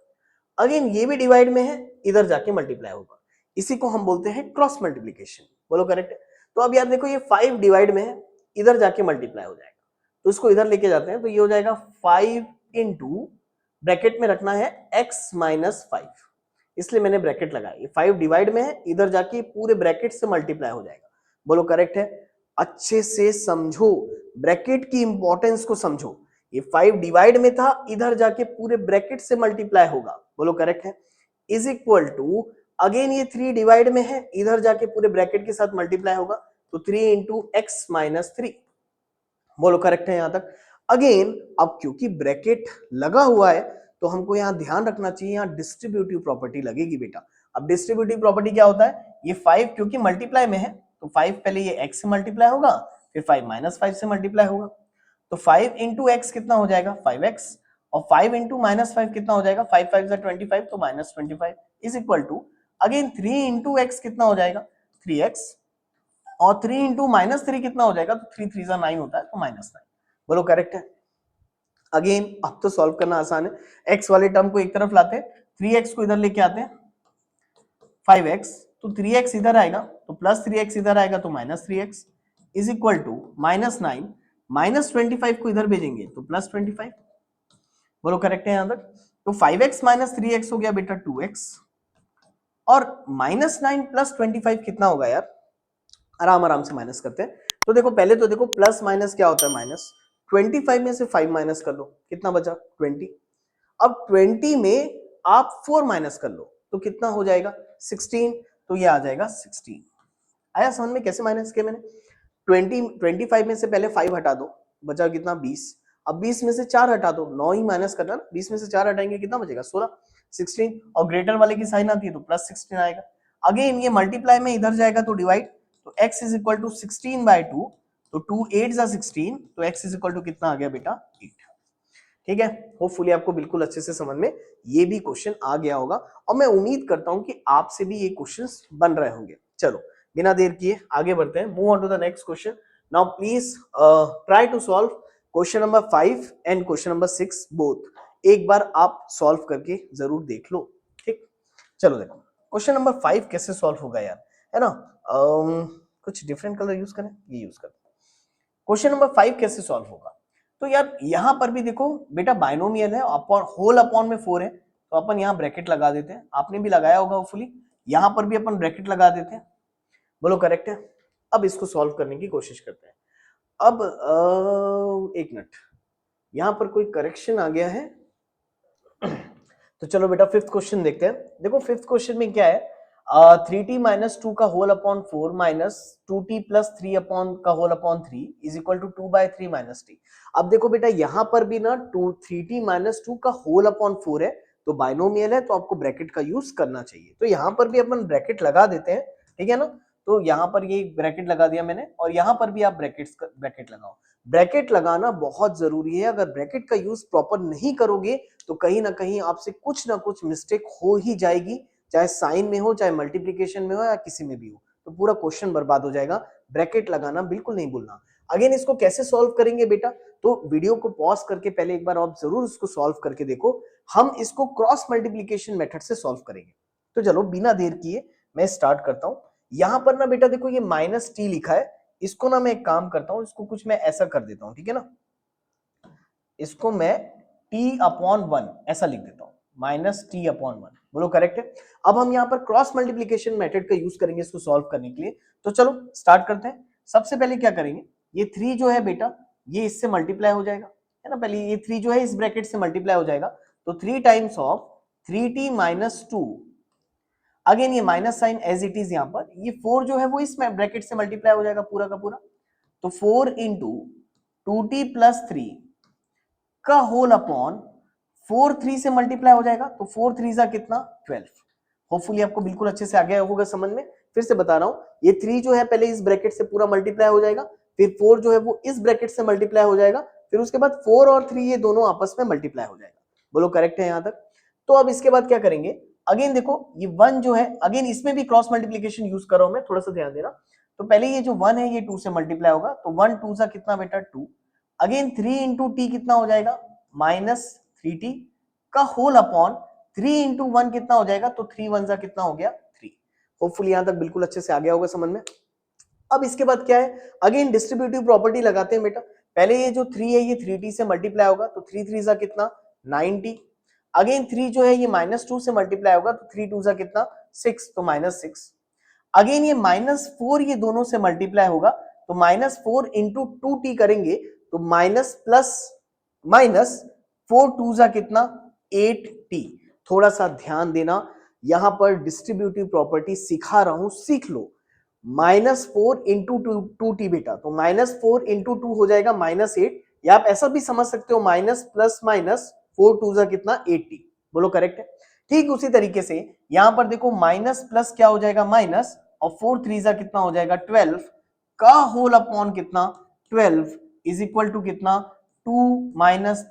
अगेन ये भी डिवाइड में है इधर जाके मल्टीप्लाई होगा, इसी को हम बोलते हैं क्रॉस मल्टीप्लीकेशन। बोलो करेक्ट है। तो अब यार देखो ये 5 डिवाइड में है इधर जाके मल्टीप्लाई हो जाएगा, तो इसको इधर लेके जाते हैं, तो ये हो जाएगा 5 इंटू ब्रैकेट में रखना है x माइनस 5, इसलिए मैंने ब्रैकेट लगाया, ये 5 डिवाइड में है इधर जाके पूरे ब्रैकेट से मल्टीप्लाई हो जाएगा। बोलो करेक्ट है। अच्छे से समझो, ब्रैकेट की इंपॉर्टेंस को समझो, ये 5 डिवाइड में था इधर जाके पूरे ब्रैकेट से मल्टीप्लाई होगा। बोलो करेक्ट है। इज इक्वल टू अगेन ये 3 डिवाइड में है इधर जाके पूरे ब्रैकेट के साथ मल्टीप्लाई होगा, तो 3 इंटू एक्स माइनस 3। बोलो करेक्ट है यहां तक। अगेन अब क्योंकि ब्रैकेट लगा हुआ है तो हमको यहां ध्यान रखना चाहिए, यहां डिस्ट्रीब्यूटिव प्रॉपर्टी लगेगी बेटा। अब डिस्ट्रीब्यूटिव प्रॉपर्टी क्या होता है, ये 5 क्योंकि मल्टीप्लाई में है तो 5 पहले ये x से मल्टीप्लाई होगा, फिर 5 माइनस 5 से मल्टीप्लाई होगा, तो 5 इंटू एक्स कितना हो जाएगा 5x, और 5 इंटू माइनस 5 कितना हो जाएगा 5 5 25, तो minus 25 is equal to again 3 into x कितना हो जाएगा 3x, और 3 इंटू माइनस 3 कितना हो जाएगा, तो 3 3 9 होता है, तो माइनस 9। बोलो करेक्ट है। अगेन अब तो सॉल्व करना आसान है, एक्स वाले टर्म को एक तरफ लाते हैं, 3x को इधर लेके आते हैं 5x, तो 3x इधर आएगा तो प्लस 3x इधर आएगा तो minus 3x is equal to minus 9, minus 25 को इधर भेजेंगे तो प्लस 25। बोलो करेक्ट है यहां तक। तो 5x माइनस 3x हो गया बेटा 2x, और माइनस 9 प्लस 25 कितना होगा यार, आराम आराम से माइनस करते हैं। तो देखो पहले तो देखो प्लस माइनस क्या होता है माइनस, 25 में से 5 माइनस कर लो कितना बचा 20, अब 20 में आप 4 माइनस कर लो तो कितना हो जाएगा 16, तो ये आ जाएगा 16। आया समझ में कैसे माइनस किया मैंने। 25 में से पहले 5 हटा दो, बचा कितना 20, अब 20 में से 4 हटा दो, 9 ही माइनस करना ना, 20 में से 4 हटाएंगे कितना बचेगा 16, 16, और ग्रेटर वाले की साइन आती है तो प्लस 16 आएगा। अगेन ये मल्टीप्लाई में इधर जाएगा तो डिवाइड, तो x इज इक्वल टू 16/2, तो 2 8 जा 16, तो x इज इक्वल टू कितना आ गया बेटा 8। ठीक है, होपफुली आपको बिल्कुल अच्छे से समझ में ये भी क्वेश्चन आ गया होगा, और मैं उम्मीद करता हूं कि आपसे भी ये क्वेश्चंस बन रहे होंगे। चलो बिना देर किए आगे बढ़ते हैं, move on to the next question. Now please try to solve question number 5 and question number 6 both, एक बार आप सॉल्व करके जरूर देख लो। ठीक, चलो देखो क्वेश्चन नंबर 5 कैसे सॉल्व होगा यार, है ना। कुछ डिफरेंट कलर यूज करें, ये यूज करें। क्वेश्चन नंबर 5 कैसे सॉल्व होगा, तो यार यहां पर भी देखो बेटा बाइनोमियल है, अपॉन होल अपॉन में 4 है, तो अपन यहां ब्रैकेट लगा देते हैं, आपने भी लगाया होगा होपफुली, यहां पर भी अपन ब्रैकेट लगा देते हैं। बोलो करेक्ट है। अब इसको सॉल्व करने की कोशिश करते हैं। अब एक मिनट, यहां पर कोई करेक्शन आ गया है तो चलो बेटा फिफ्थ क्वेश्चन देखते हैं। देखो फिफ्थ क्वेश्चन में क्या है, 3t माइनस 2 का whole upon 4 minus 2t plus 3 upon का whole upon 3 is equal to 2/3 minus t। अब देखो बेटा यहां पर भी ना 3t माइनस 2 का होल अपॉन 4 है, तो बाइनोमियल है तो आपको ब्रैकेट का यूज करना चाहिए, तो यहां पर भी अपन ब्रैकेट लगा देते हैं, ठीक है ना। तो यहां पर ये ब्रैकेट लगा दिया मैंने, और यहां पर भी आप ब्रैकेट लगाओ। ब्रैकेट लगाना बहुत जरूरी है, अगर ब्रैकेट का यूज प्रॉपर नहीं करोगे तो कहीं ना कहीं आपसे कुछ ना कुछ मिस्टेक हो ही जाएगी, चाहे साइन में हो, चाहे मल्टीप्लिकेशन में हो, या किसी में भी हो, तो पूरा क्वेश्चन बर्बाद हो जाएगा। ब्रैकेट लगाना बिल्कुल नहीं भूलना। अगेन इसको कैसे सॉल्व करेंगे बेटा, तो वीडियो को पॉज करके पहले एक बार आप जरूर इसको सॉल्व करके देखो, हम इसको क्रॉस मल्टीप्लिकेशन मेथड से सॉल्व करेंगे। तो चलो बिना देर किए मैं स्टार्ट करता हूं। यहां पर ना बेटा देखो ये माइनस टी लिखा है, इसको ना मैं एक काम करता हूं, इसको कुछ मैं ऐसा कर देता हूं, ठीक है ना, इसको मैं t अपॉन 1 ऐसा लिख देता हूं, माइनस टी अपॉन 1। बोलो करेक्ट है। अब हम यहां पर क्रॉस मल्टीप्लिकेशन मेथड का यूज करेंगे इसको सॉल्व करने के लिए, तो चलो स्टार्ट करते हैं। सबसे पहले क्या करेंगे, ये 3 जो है बेटा ये इससे मल्टीप्लाई हो जाएगा, है ना, पहले ये 3 जो है इस ब्रैकेट से मल्टीप्लाई हो जाएगा, तो 3 times of 3t minus 2, again ये minus sign as it is, यहां पर ये 4 जो है वो इस ब्रैकेट से मल्टीप्लाई हो जाएगा पूरा का पूरा, तो 4 इंटू 2t प्लस 3 का होल अपॉन 4 3 से मल्टीप्लाई हो जाएगा, तो 4 3 जा कितना 12। होपफुली आपको बिल्कुल अच्छे से आ गया होगा समझ में। फिर से बता रहा हूं, ये 3 जो है पहले इस ब्रैकेट से पूरा मल्टीप्लाई हो जाएगा, फिर 4 जो है वो इस ब्रैकेट से मल्टीप्लाई हो जाएगा, फिर उसके बाद 4 और 3 ये दोनों आपस में मल्टीप्लाई हो जाएगा। बोलो करेक्ट है यहां तक। तो अब इसके बाद क्या करेंगे, अगेन देखो ये 1 जो है, अगेन इसमें भी क्रॉस मल्टीप्लीकेशन यूज कर रहा हूं मैं, थोड़ा सा ध्यान देना। तो पहले ये जो 1 है ये 2 से मल्टीप्लाई होगा, तो 1 2 सा कितना बेटा 2। अगेन 3 इंटू टी कितना हो जाएगा -3t का होल अपॉन 3 इंटू 1 कितना हो जाएगा, तो 3 1 सा कितना हो गया 3। होपफुली यहां तक बिल्कुल अच्छे से आ गया होगा समझ में। अब इसके बाद क्या है, अगेन डिस्ट्रीब्यूटिव प्रॉपर्टी लगाते हैं बेटा। पहले ये जो 3 है ये 3t से मल्टीप्लाई होगा, तो 3 3 सा कितना 9t। अगेन 3 जो है ये -2 से मल्टीप्लाई होगा, तो 3 2 सा कितना 6, तो -6। अगेन ये -4 ये दोनों से मल्टीप्लाई होगा, तो -4 इंटू 2t करेंगे, तो माइनस प्लस माइनस 4 2 सा कितना 8t। थोड़ा सा ध्यान देना, यहां पर डिस्ट्रीब्यूटिव प्रॉपर्टी सिखा रहा हूं, सीख लो। -4 इंटू 2t बेटा, तो -4 इंटू 2 हो जाएगा -8, या आप ऐसा भी समझ सकते हो माइनस प्लस माइनस 4 2 सा कितना 8t। बोलो करेक्ट है। ठीक उसी तरीके से यहां पर देखो माइनस प्लस क्या हो जाएगा माइनस, और 4 3 सा कितना हो जाएगा 12 का होल अपॉन कितना 12 इज इक्वल टू कितना 2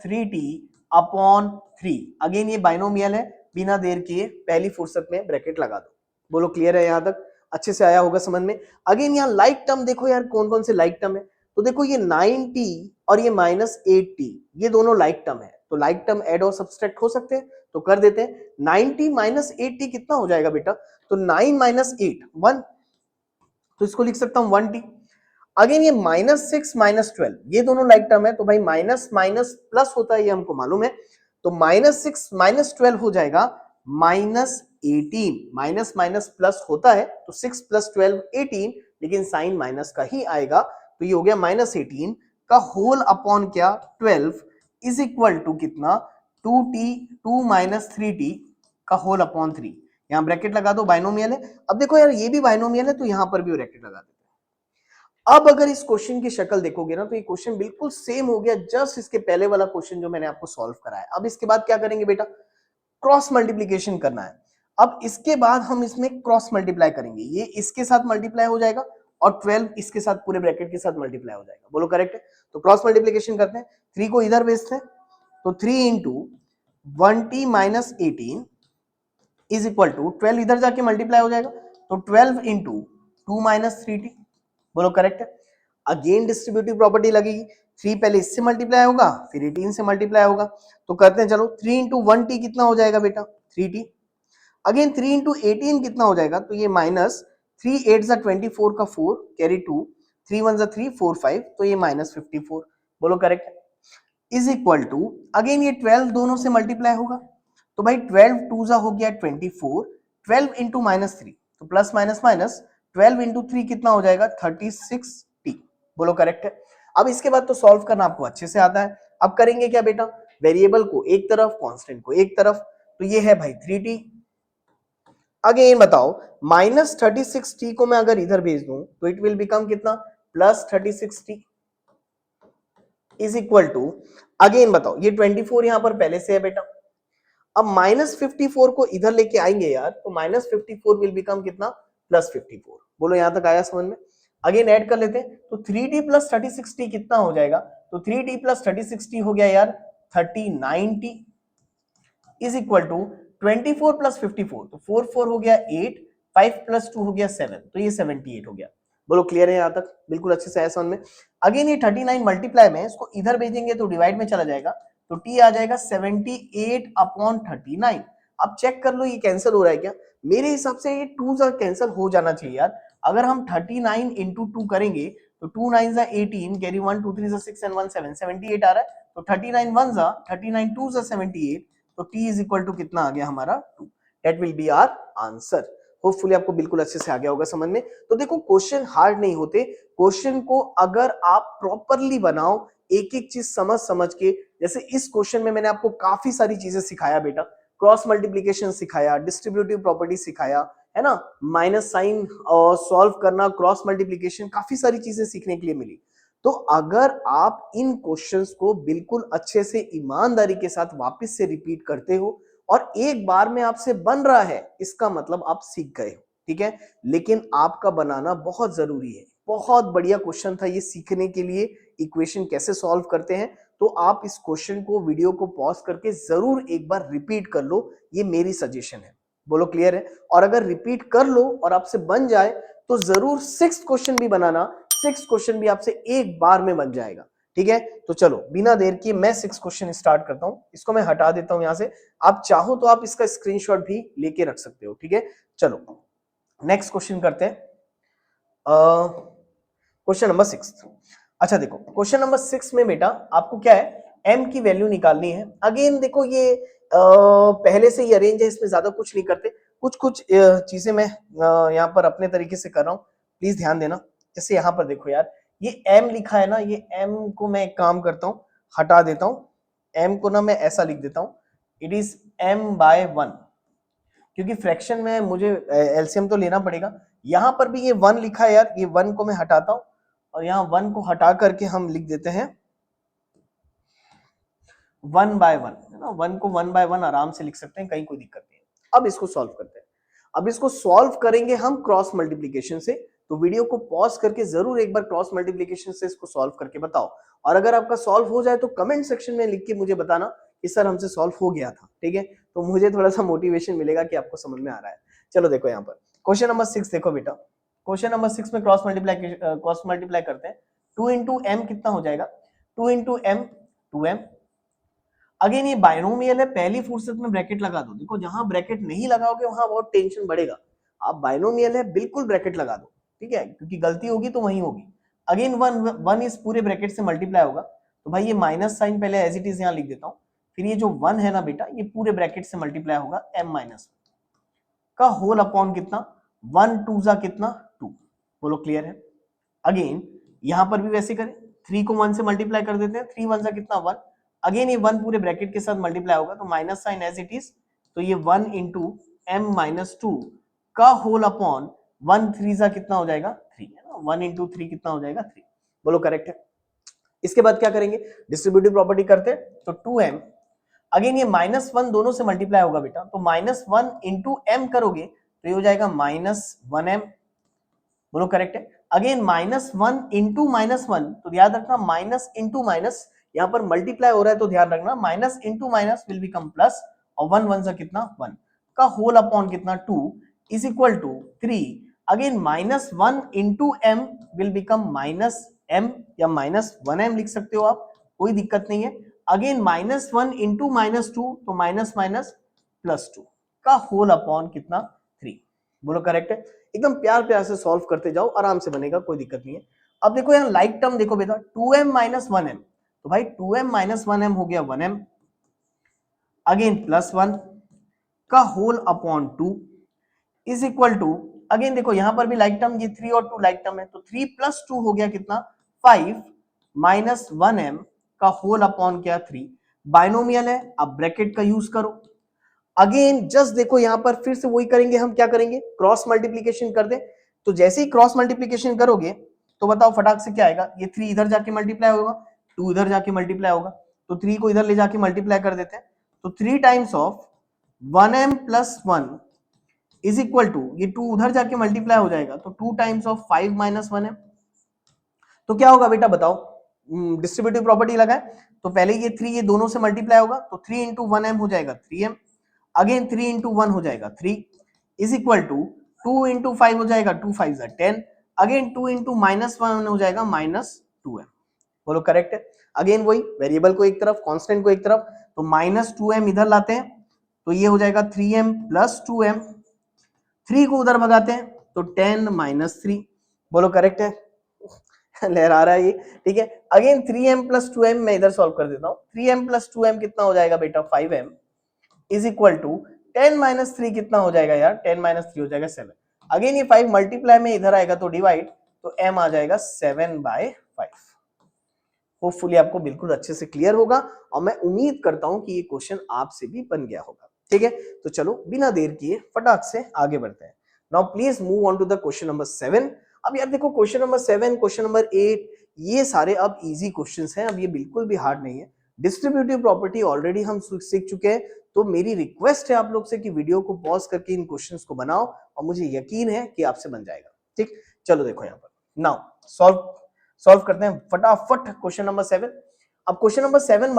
3t अपॉन 3। अगेन ये बाइनोमियल है, बिना देर किए पहली फुर्सत में ब्रैकेट लगा दो। बोलो क्लियर है, यहां तक अच्छे से आया होगा समझ में। अगेन यहाँ लाइक टर्म देखो यार, कौन कौन से लाइक टर्म है, तो देखो ये 9t और ये -8t ये दोनों लाइक टर्म है, तो लाइक टर्म ऐड और सब्सट्रैक्ट हो सकते हैं, तो कर देते हैं। 9t -8t कितना हो जाएगा बेटा, तो 9 -8 1, तो इसको लिख सकता हूं 1t। अगेन ये -6 -12 ये दोनों लाइक टर्म है, तो भाई माइनस माइनस प्लस होता है ये हमको मालूम है, तो -6 -12 हो जाएगा -18। माइनस माइनस प्लस होता है, तो 6 + 12 18, लेकिन साइन माइनस का ही आएगा, तो ये हो गया -18 का होल अपॉन क्या 12 इज इक्वल टू कितना 2t 2 3t का होल अपॉन 3। यहां ब्रैकेट लगा दो, बाइनोमियल है। अब देखो यार ये भी बाइनोमियल है, तो यहां पर भी ब्रैकेट लगा देते हैं। अब अगर इस क्वेश्चन की शक्ल देखोगे ना, तो ये क्वेश्चन बिल्कुल सेम हो गया, जस्ट इसके पहले वाला क्वेश्चन जो मैंने आपको सॉल्व कराया। अब इसके बाद क्या करेंगे बेटा, क्रॉस मल्टीप्लीकेशन करना है। अब इसके बाद हम इसमें क्रॉस मल्टीप्लाई करेंगे, ये इसके साथ मल्टीप्लाई हो जाएगा और 12 इसके साथ पूरे ब्रैकेट के साथ मल्टीप्लाई हो जाएगा। बोलो करेक्ट है। तो क्रॉस मल्टीप्लीकेशन करते हैं, 3 को इधर भेजते हैं, तो 3 into 1t - 18 is equal to 12 इधर जाके मल्टीप्लाई हो जाएगा, तो 12 इंटू 2 3t। बोलो करेक्ट है। अगेन डिस्ट्रीब्यूटिव प्रॉपर्टी लगेगी, 3 पहले इससे मल्टीप्लाई होगा फिर 18 से मल्टीप्लाई होगा, तो करते हैं चलो। 3 इंटू 1t कितना हो जाएगा बेटा 3t। अगेन 3 इंटू 18 कितना हो जाएगा, तो ये माइनस 3 8 सा 24 का 4 कैरी 2, 3 1 सा 3 4 5, तो ये -54। बोलो correct is equal to, again ये 12 दोनों से मल्टीप्लाई होगा, तो भाई 12 2 सा हो गया 24, 12 इंटू -3, तो प्लस माइनस माइनस 12 इंटू 3 कितना हो जाएगा 36t। बोलो करेक्ट है। अब इसके बाद तो सॉल्व करना आपको अच्छे से आता है। अब करेंगे क्या बेटा, वेरिएबल को एक तरफ कांस्टेंट को एक तरफ, तो ये है भाई 3t। अगेन बताओ -36t को मैं अगर इधर भेज दूं, तो इट विल बिकम कितना +36t is equal to, again बताओ ये 24 यहां पर पहले से है बेटा, अब -54 को इधर लेके आएंगे यार, तो -54 विल बिकम कितना +54। बोलो यहां तक आया समझ में। अगेन ऐड कर लेते हैं, तो 3t + 36t कितना हो जाएगा, तो 3t + 36t हो गया यार 39t इज इक्वल टू 24 + 54, तो 4 4 हो गया 8, 5 + 2 हो गया 7, तो ये 78 हो गया। बोलो क्लियर है यहां तक, बिल्कुल अच्छे से आया समझ में। अगेन ये 39 मल्टीप्लाई में इसको इधर भेजेंगे तो डिवाइड में चला जाएगा, तो t आ जाएगा 78/39। अब चेक कर लो ये कैंसिल हो रहा है क्या, मेरे हिसाब से ये 2 सा कैंसिल हो जाना चाहिए यार। अगर हम 39 × 2 करेंगे, तो 2 9 सा 18, कैरी 1 2 3 सा 6 and 1 7, 78 आ रहा है, तो 39 1 सा 39 2 सा 78, तो t इज इक्वल टू कितना आ गया हमारा 2। That will be our answer. Hopefully आपको बिल्कुल अच्छे से आ गया होगा समझ में। तो देखो क्वेश्चन हार्ड नहीं होते, क्वेश्चन को अगर आप प्रॉपरली बनाओ, एक एक चीज समझ समझ के, जैसे इस क्वेश्चन में मैंने आपको काफी सारी चीजें सिखाया बेटा, क्रॉस मल्टीप्लीकेशन सिखाया, डिस्ट्रीब्यूटिव प्रॉपर्टी सिखाया, है ना, माइनस साइन और सॉल्व करना, क्रॉस मल्टीप्लीकेशन, काफी सारी चीजें सीखने के लिए मिली। तो अगर आप इन क्वेश्चंस को बिल्कुल अच्छे से ईमानदारी के साथ वापस से रिपीट करते हो और एक बार में आपसे बन रहा है, इसका मतलब आप सीख गए हो, ठीक है। लेकिन आपका बनाना बहुत जरूरी है। बहुत बढ़िया क्वेश्चन था ये सीखने के लिए, इक्वेशन कैसे सॉल्व करते हैं। तो आप इस क्वेश्चन को, वीडियो को पॉज करके जरूर एक बार रिपीट कर लो, ये मेरी सजेशन है। बोलो क्लियर है? और अगर रिपीट कर लो और आपसे बन जाए तो जरूर 6th क्वेश्चन भी बनाना, 6th क्वेश्चन भी आपसे एक बार में बन जाएगा। ठीक है, तो चलो बिना देर किए मैं 6th क्वेश्चन स्टार्ट करता हूं। इसको मैं हटा देता हूं यहां से, आप चाहो तो आप इसका स्क्रीनशॉट भी लेके रख सकते हो। ठीक है, चलो नेक्स्ट क्वेश्चन करते हैं। Question number 6। अच्छा देखो क्वेश्चन नंबर 6 में बेटा आपको क्या है, m की वैल्यू निकालनी है। अगेन देखो ये पहले से ही अरेंज है, इसमें ज्यादा कुछ नहीं करते, कुछ कुछ चीजें मैं यहाँ पर अपने तरीके से कर रहा हूँ, प्लीज ध्यान देना। जैसे यहाँ पर देखो यार, ये m लिखा है ना, ये m को मैं एक काम करता हूँ, हटा देता हूँ। m को ना मैं ऐसा लिख देता हूँ, इट इज m/1, क्योंकि फ्रैक्शन में मुझे एलसीएम तो लेना पड़ेगा। यहां पर भी ये 1 लिखा है यार, ये 1 को मैं हटाता हूं और यहाँ 1 को हटा करके हम लिख देते हैं 1/1, है ना। 1 को 1/1 आराम से लिख सकते हैं, कहीं कोई दिक्कत नहीं है। अब इसको सॉल्व करते हैं। अब इसको सॉल्व करेंगे हम क्रॉस मल्टीप्लीकेशन से, तो वीडियो को पॉज करके जरूर एक बार क्रॉस मल्टीप्लीकेशन से इसको सॉल्व करके बताओ। और अगर आपका सॉल्व हो जाए तो कमेंट सेक्शन में लिख के मुझे बताना कि सर हमसे सॉल्व हो गया था। ठीक है, तो मुझे थोड़ा सा मोटिवेशन मिलेगा कि आपको समझ में आ रहा है। चलो देखो यहाँ पर क्वेश्चन नंबर 6 देखो बेटा, क्वेश्चन नंबर 6 में क्रॉस मल्टीप्लाई करते हैं। 2 इंटू एम कितना हो जाएगा, 2 इंटू एम 2m। अगेन ये बाइनोमियल है, पहली फुर्सत में ब्रैकेट लगा दो। देखो जहां ब्रैकेट नहीं लगाओगे वहां बहुत टेंशन बढ़ेगा। आप बाइनोमियल है बिल्कुल ब्रैकेट लगा दो, ठीक है, क्योंकि गलती होगी तो वही होगी। अगेन वन इस पूरे ब्रैकेट से मल्टीप्लाई होगा, तो भाई ये माइनस साइन पहले एज इट इज यहाँ लिख देता हूँ। फिर ये जो 1 है ना बेटा, ये पूरे ब्रैकेट से मल्टीप्लाई होगा m-1 का होल अपॉन कितना, 1 2 जा कितना 2। बोलो क्लियर है? अगेन यहां पर भी वैसे करें, 3 को 1 से मल्टीप्लाई कर देते हैं, 3 1 जा कितना 1। अगेन ये 1 पूरे ब्रैकेट के साथ मल्टीप्लाई होगा, तो minus sign as it is, तो ये 1 इंटू m-2 का होल अपॉन 1 3 जा कितना हो जाएगा 3, है ना। 1 इंटू 3 कितना हो जाएगा 3। बोलो करेक्ट है? इसके बाद क्या करेंगे, डिस्ट्रीब्यूटिव प्रॉपर्टी करते हैं, तो 2m, अगेन ये -1 दोनों से मल्टीप्लाई होगा बेटा, तो -1 इंटू m करोगे तो ये हो जाएगा -1m। बोलो करेक्ट है? अगेन -1 इंटू -1, तो याद रखना माइनस इंटू माइनस, यहाँ पर मल्टीप्लाई हो रहा है तो ध्यान रखना minus into minus will become plus, और 1 1 से कितना 1 का होल अपॉन कितना 2 is equal to 3। Again -1 into m will become -m या -1m लिख सकते हो आप, कोई दिक्कत नहीं है। अगेन -1 इंटू -2, तो माइनस माइनस प्लस 2 का होल अपॉन कितना 3। बोलो करेक्ट है? एकदम प्यार प्यार से सॉल्व करते जाओ, आराम से बनेगा, कोई दिक्कत नहीं है। अब देखो यहाँ लाइक टर्म देखो बेटा, 2m - 1m, तो भाई 2m - 1m हो गया 1m, अगेन प्लस 1 का whole upon 2 is equal to, again देखो यहां पर भी लाइक टर्म, ये 3 और 2 लाइक टर्म है, तो 3 + 2 हो गया कितना 5 माइनस 1m का होल अपॉन क्या 3। बाइनोमियल है, अब ब्रैकेट का यूज करो। अगेन जस्ट देखो यहां पर फिर से वही करेंगे, हम क्या करेंगे, क्रॉस मल्टीप्लीकेशन कर दे। तो जैसे ही क्रॉस मल्टीप्लीकेशन करोगे तो बताओ फटाक से क्या आएगा, ये 3 इधर जाके मल्टीप्लाई होगा, 2 इधर जाके मल्टीप्लाई होगा, तो 3 को इधर ले जाके मल्टीप्लाई कर देते हैं, तो 3 times of 1m + 1 is equal to, ये 2 उधर जाके मल्टीप्लाई हो जाएगा, तो 2 टाइम्स ऑफ 5 - 1m। तो क्या होगा बेटा बताओ, डिस्ट्रीब्यूटिव प्रॉपर्टी लगाए, तो पहले ये 3 ये दोनों से मल्टीप्लाई होगा, तो 3 इंटू 1m हो जाएगा 3m, अगेन 3 इंटू 1 हो जाएगा 3 इज इक्वल टू 2 इंटू 5 हो जाएगा 2 5 10, अगेन 2 इंटू -1 हो जाएगा -2m। बोलो करेक्ट है? अगेन वही वेरिएबल को एक तरफ, कांस्टेंट को एक तरफ, तो -2m इधर लाते हैं, तो ये हो जाएगा 3m + 2m, 3 को उधर भगाते हैं तो 10 - 3। बोलो करेक्ट है? लहरा रहा है ये, ठीक है। अगेन 3m + 2m मैं इधर सॉल्व कर देता हूं, 3m + 2m कितना हो जाएगा बेटा 5m इज इक्वल टू 10 - 3 कितना हो जाएगा यार, 10 - 3 हो जाएगा 7। अगेन ये 5 मल्टीप्लाई में इधर आएगा तो डिवाइड, तो m आ जाएगा 7/5। होपफुली आपको बिल्कुल अच्छे से क्लियर होगा, और मैं उम्मीद करता हूं कि ये क्वेश्चन आपसे भी बन गया होगा। ठीक है, तो चलो बिना देर किए फटाक से आगे बढ़ते हैं। Now please move on to the question number 7। अब यार देखो क्वेश्चन नंबर 7, क्वेश्चन नंबर 8, ये सारे अब इजी क्वेश्चंस हैं, अब ये बिल्कुल भी हार्ड नहीं है। डिस्ट्रीब्यूटिव प्रॉपर्टी ऑलरेडी हम सीख चुके हैं, तो मेरी रिक्वेस्ट है आप लोग से कि वीडियो को पॉज करके इन क्वेश्चंस को बनाओ, और मुझे यकीन है कि आपसे बन जाएगा। ठीक, चलो देखो यहाँ पर नाउ सॉल्व करते हैं फटाफट क्वेश्चन नंबर 7। अब क्वेश्चन नंबर 7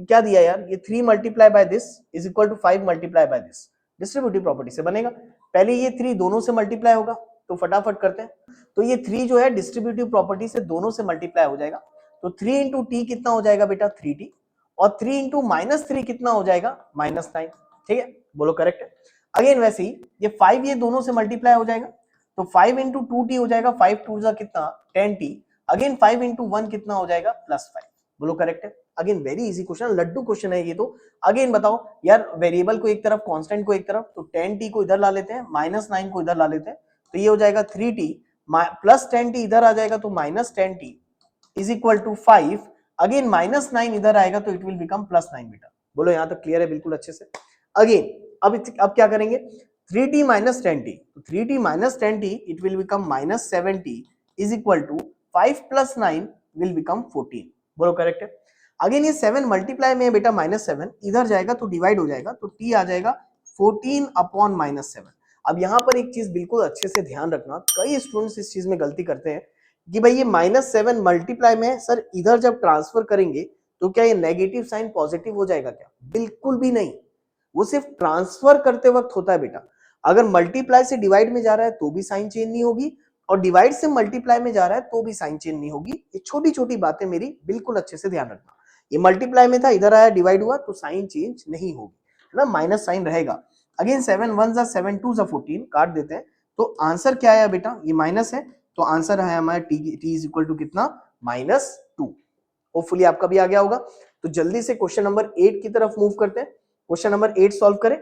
क्या दिया यार, ये 3 × this is equal to 5 × this. Distributive property से बनेगा। पहले ये 3 दोनों से मल्टीप्लाई होगा, तो फटाफट करते हैं। तो ये 3 जो है डिस्ट्रीब्यूटिव प्रॉपर्टी से दोनों से मल्टीप्लाई हो जाएगा, तो 3 इंटू टी कितना हो जाएगा बेटा 3t, और 3 इंटू -3 कितना हो जाएगा -9। ठीक है, बोलो करेक्ट है। अगेन वैसे ही ये 5 ये दोनों से मल्टीप्लाई हो जाएगा, तो 5 इंटू 2t हो जाएगा, 5 2 जा कितना 10t, अगेन 5 इंटू 1 कितना हो जाएगा +5। बोलो करेक्ट है। अगेन वेरी इजी क्वेश्चन, लड्डू क्वेश्चन है ये तो। अगेन बताओ यार, वेरिएबल को एक तरफ, कांस्टेंट को एक तरफ, तो 10t को इधर ला लेते हैं, -9 को इधर ला लेते हैं, तो ये हो जाएगा 3t प्लस 10t इधर आ जाएगा, तो -10t is equal to 5। Again -9 इधर आएगा, तो इट विल बिकम +9 बेटा। बोलो यहां तक क्लियर है बिल्कुल अच्छे से। अगेन अब क्या करेंगे, 3t minus 10t, तो 3t minus 10t it will become -7t is equal to 5 plus 9 will become 14। बोलो करेक्ट है। अगेन ये 7 मल्टीप्लाई में है बेटा, -7 इधर जाएगा तो डिवाइड हो जाएगा, तो t आ जाएगा 14 अपॉन -7। अब यहाँ पर एक चीज बिल्कुल अच्छे से ध्यान रखना, कई स्टूडेंट्स इस चीज में गलती करते हैं कि भाई ये -7 मल्टीप्लाई में है सर, इधर जब ट्रांसफर करेंगे तो क्या ये नेगेटिव साइन पॉजिटिव हो जाएगा क्या? बिल्कुल भी नहीं, वो सिर्फ ट्रांसफर करते वक्त होता है बेटा। अगर मल्टीप्लाई से डिवाइड में जा रहा है तो भी साइन चेंज नहीं होगी, और डिवाइड से मल्टीप्लाई में जा रहा है तो भी साइन चेंज नहीं होगी। ये छोटी छोटी बातें मेरी बिल्कुल अच्छे से ध्यान रखना। ये मल्टीप्लाई में था, इधर आया डिवाइड हुआ, तो साइन चेंज नहीं होगी, है ना, माइनस साइन रहेगा। अगेन 7 1 जा 7 2 जा 14 काट देते हैं, तो आंसर क्या आया बेटा, ये माइनस है, तो आंसर है हमारा टी इज इक्वल टू कितना -2। होपफुली आपका भी आ गया होगा। तो जल्दी से क्वेश्चन नंबर 8 की तरफ मूव करते हैं। क्वेश्चन नंबर 8 सॉल्व करें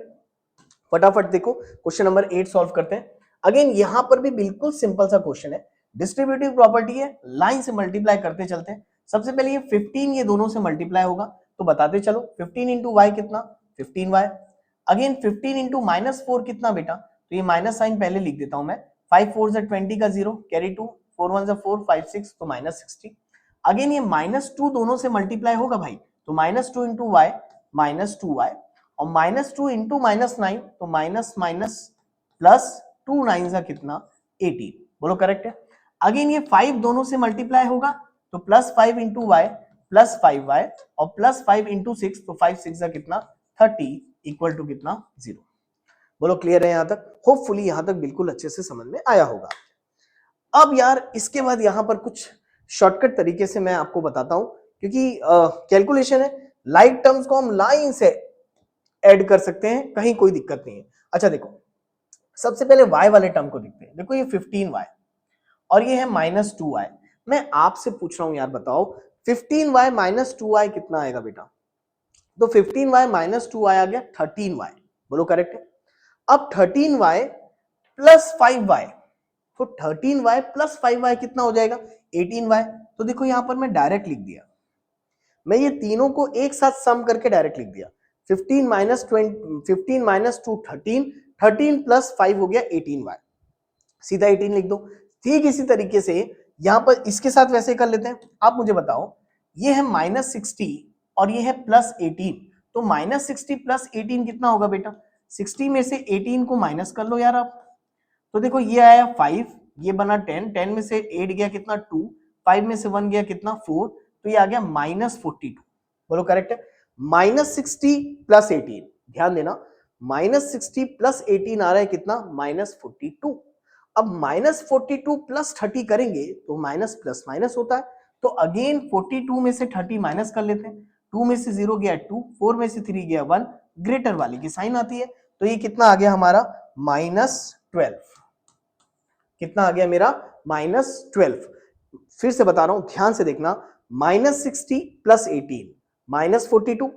फटाफट। देखो क्वेश्चन नंबर 8 सॉल्व करते हैं। अगेन यहां पर भी बिल्कुल सिंपल सा क्वेश्चन है, डिस्ट्रीब्यूटिव प्रॉपर्टी है, लाइन से मल्टीप्लाई करते चलते हैं। सबसे पहले ये 15 ये दोनों से मल्टीप्लाई होगा, तो बताते चलो 15 इंटू वाई कितना 15y। अगेन 15 इंटू -4 कितना बेटा, तो ये माइनस साइन पहले लिख देता हूं मैं, 5 4 जा 20 का 0 कैरी 2, 4 1 जा 4 5 6 तो -60। अगेन ये -2 दोनों से मल्टीप्लाई होगा भाई, तो -2 इंटू वाई -2y, और -2 इंटू -9 तो माइनस माइनस प्लस 2 9 का कितना 18। बोलो करेक्ट है। अगेन ये 5 दोनों से मल्टीप्लाई होगा, तो +5 इंटू वाई प्लस 5y, और +5 इंटू 6 तो 5 6 का कितना 30 इक्वल टू कितना 0। बोलो क्लियर है यहां तक? होपफुली यहां तक बिल्कुल अच्छे से समझ में आया होगा। अब यार इसके बाद यहां पर कुछ शॉर्टकट तरीके से मैं आपको बताता हूं, क्योंकि कैलकुलेशन है, लाइक टर्म्स को हम लाइन से ऐड कर सकते हैं, कहीं कोई दिक्कत नहीं है। अच्छा देखो, सबसे पहले y वाले टर्म को देखते हैं। देखो ये 15y और ये है -2y। मैं आपसे पूछ रहा हूं यार, बताओ 15y -2y कितना आएगा बेटा? तो 15y -2y आ गया 13y। बोलो करेक्ट है। अब 13y प्लस 5y, तो 13y प्लस 5y कितना हो जाएगा 18y। तो देखो यहां पर मैं डायरेक्ट लिख दिया, मैं ये तीनों को एक साथ सम करके डायरेक्ट लिख दिया। 15 माइनस 2 13, 13 प्लस 5 हो गया 18y, सीधा 18 लिख दो। ठीक इसी तरीके से यहां पर इसके साथ वैसे कर लेते हैं। आप मुझे बताओ, ये है -60 और ये है +18, तो -60 प्लस 18 कितना होगा बेटा? 60 में से 18 को माइनस कर लो यार आप, तो देखो ये आया 5, ये बना 10, 10 में से 8 गया कितना 2, 5 में से 1 गया कितना 4, तो ये आ गया -42। बोलो करेक्ट है। -60 प्लस 18, ध्यान देना, -60 प्लस 18 आ रहा है कितना -42। अब -42 प्लस 30 करेंगे तो माइनस प्लस माइनस होता है, तो अगेन 42 में से 30 माइनस कर लेते हैं। 2 में से 0 गया 2, 4 में से 3 गया 1, ग्रेटर वाली की साइन आती है, तो ये कितना आ गया हमारा -12। कितना आ गया मेरा -12। फिर से बता रहा हूं, ध्यान से देखना, -60 प्लस 18 -42,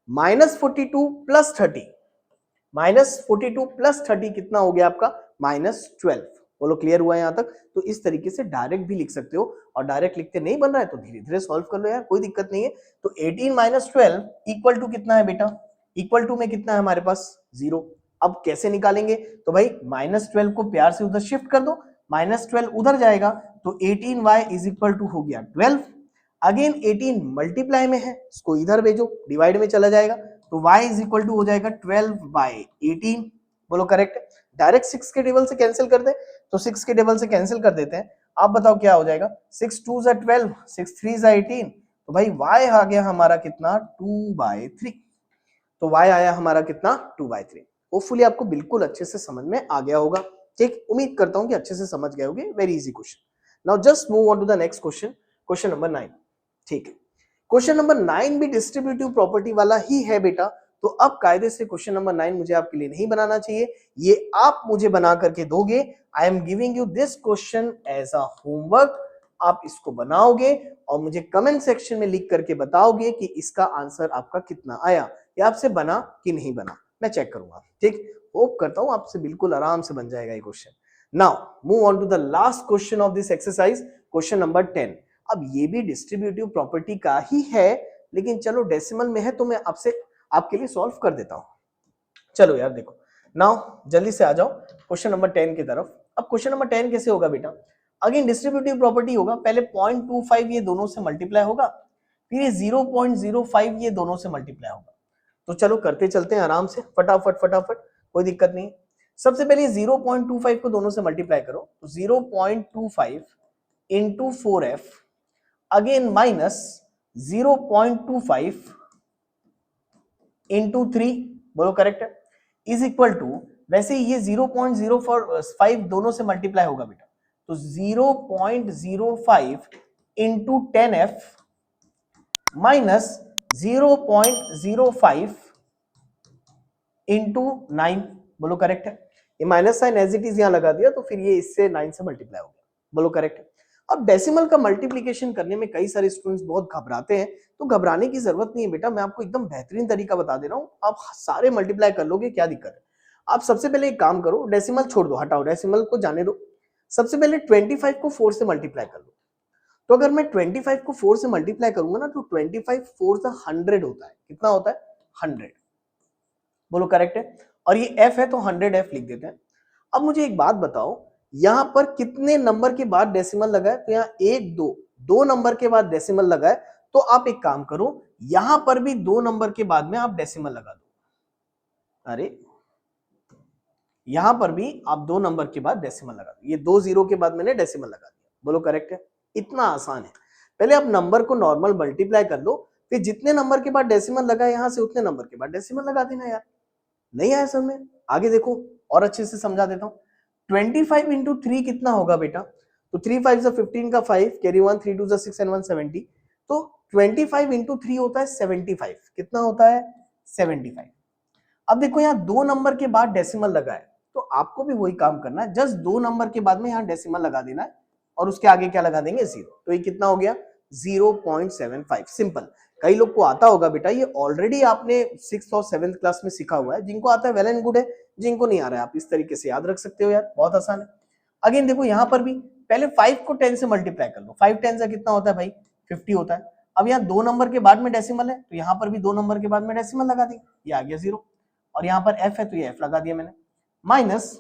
-42 प्लस 30, -42 प्लस 30 कितना हो गया आपका -12। बोलो क्लियर हुआ यहां तक? तो इस तरीके से डायरेक्ट भी लिख सकते हो, और डायरेक्ट लिखते नहीं बन रहा है तो धीरे धीरे सॉल्व कर लो यार, कोई दिक्कत नहीं है। तो 18 - 12 इक्वल टू कितना है बेटा? इक्वल टू में कितना है हमारे पास 0। अब कैसे निकालेंगे? तो भाई -12 को प्यार से उधर शिफ्ट कर दो, -12 उधर जाएगा, तो 18y इज इक्वल टू हो गया 12। अगेन 18 मल्टीप्लाई में है, इसको इधर भेजो, डिवाइड में चला जाएगा, तो y इज इक्वल टू हो जाएगा 12/18। बोलो करेक्ट है। डायरेक्ट 6 के टेबल से कैंसिल कर दे, तो 6 के टेबल से कैंसिल कर देते हैं। आप बताओ क्या हो जाएगा? 6 2 जा 12, 6 3 जा 18, तो भाई y आ गया हमारा कितना 2/3। तो y आया हमारा कितना 2/3। होपफुली आपको बिल्कुल अच्छे से समझ में आ गया होगा। ठीक, उम्मीद करता हूं कि अच्छे से समझ गए होगे। Very easy question. Now just move on to the next question, question number 9। ठीक है, क्वेश्चन नंबर 9 भी डिस्ट्रीब्यूटिव प्रॉपर्टी वाला ही है बेटा। तो अब कायदे से क्वेश्चन नंबर 9 मुझे आपके लिए नहीं बनाना चाहिए, ये आप मुझे बना करके दोगे। I am giving you this question as a homework. आप इसको बनाओगे और मुझे कमेंट सेक्शन में लिख करके बताओगे कि इसका आंसर आपका कितना आया, या आपसे बना कि नहीं बना, मैं चेक करूंगा। ठीक, होप करता हूं आपसे बिल्कुल आराम से बन जाएगा ये question. Now move on to the last question of this exercise, question number 10। अब ये भी डिस्ट्रीब्यूटिव प्रॉपर्टी का ही है, लेकिन चलो डेसिमल में है तो मैं आपसे आपके लिए सॉल्व कर देता हूं। चलो यार देखो, नाउ जल्दी से आ जाओ क्वेश्चन नंबर 10 की तरफ। अब क्वेश्चन नंबर 10 कैसे होगा बेटा? अगेन डिस्ट्रीब्यूटिव प्रॉपर्टी होगा। पहले 0.25 ये दोनों से मल्टीप्लाई होगा, फिर ये 0.05 ये दोनों से मल्टीप्लाई होगा। तो चलो करते चलते हैं आराम से, फटाफट फटाफट, कोई दिक्कत नहीं। सबसे पहले 0.25 को दोनों से मल्टीप्लाई करो, तो 0.25 into 4f again minus 0.25 into 3, बोलो करेक्ट है, इज इक्वल टू, वैसे ये 0.05 दोनों से मल्टीप्लाई होगा बेटा, तो 0.05 इंटू 10f माइनस 0.05 इंटू 9, बोलो करेक्ट है। ये minus sign as it is यहां लगा दिया, तो फिर ये इससे 9 से मल्टीप्लाई हो गया, बोलो करेक्ट है। अब डेसिमल का मल्टीप्लिकेशन करने में कई सारे स्टूडेंट्स बहुत घबराते हैं, तो घबराने की जरूरत नहीं है बेटा, मैं आपको एकदम बेहतरीन तरीका बता दे रहा हूं। आप सारे मल्टीप्लाई कर लोगे, क्या दिक्कत है। आप सबसे पहले एक काम करो, डेसिमल छोड़ दो, हटाओ, डेसिमल को जाने दो। सबसे पहले 25 को 4 से मल्टीप्लाई कर लो। तो अगर मैं 25 को 4 से मल्टीप्लाई करूंगा ना, तो 25 4 से 100 होता है। कितना होता है? 100, बोलो करेक्ट है। और ये f है तो 100f लिख देते हैं। अब मुझे एक बात बताओ, यहां पर कितने नंबर के बाद डेसिमल लगा है? तो यहाँ 1 2 2 नंबर के बाद डेसिमल लगा है। तो आप एक काम करो, यहां पर भी 2 नंबर के बाद में आप डेसिमल लगा दो। अरे यहां पर भी आप 2 नंबर के बाद डेसिमल लगा दो। ये 2 0 के बाद मैंने डेसिमल लगा दिया, बोलो करेक्ट है। इतना आसान है। पहले आप नंबर को नॉर्मल मल्टीप्लाई कर लो, फिर जितने नंबर के बाद डेसिमल लगा है यहां से उतने नंबर के बाद डेसिमल लगा देना यार। नहीं आया समझ में? आगे देखो और अच्छे से समझा देता हूं। 25 इंटू 3 कितना होगा बेटा? तो 3 5 15 का 5, कैरी 1 3 2 6 एंड 1 70। तो 25 इंटू 3 होता है 75। कितना होता है? 75। अब देखो यहाँ 2 नंबर के बाद डेसिमल लगा है, तो आपको भी वही काम करना है, जस्ट 2 नंबर के बाद में यहाँ डेसिमल लगा देना है और उसके आगे क्या लगा देंगे? 0। तो ये कितना हो गया? 0.75। सिंपल। कई लोग को आता होगा बेटा, ये ऑलरेडी आपने 6th और 7th क्लास में सीखा हुआ है। जिनको आता है वेल एंड गुड है, जिनको नहीं आ रहा है आप इस तरीके से याद रख सकते हो यार, बहुत आसान है। अगेन देखो यहाँ पर भी पहले 5 को 10 से मल्टीप्लाई कर लो। 5 10 से कितना होता है भाई? 50 होता है। अब यहाँ 2 नंबर के बाद में डेसिमल है, तो यहाँ पर भी 2 नंबर के बाद में डेसिमल लगा देंगे, ये आ गया 0। और यहाँ पर f है तो ये f लगा दिया मैंने, माइनस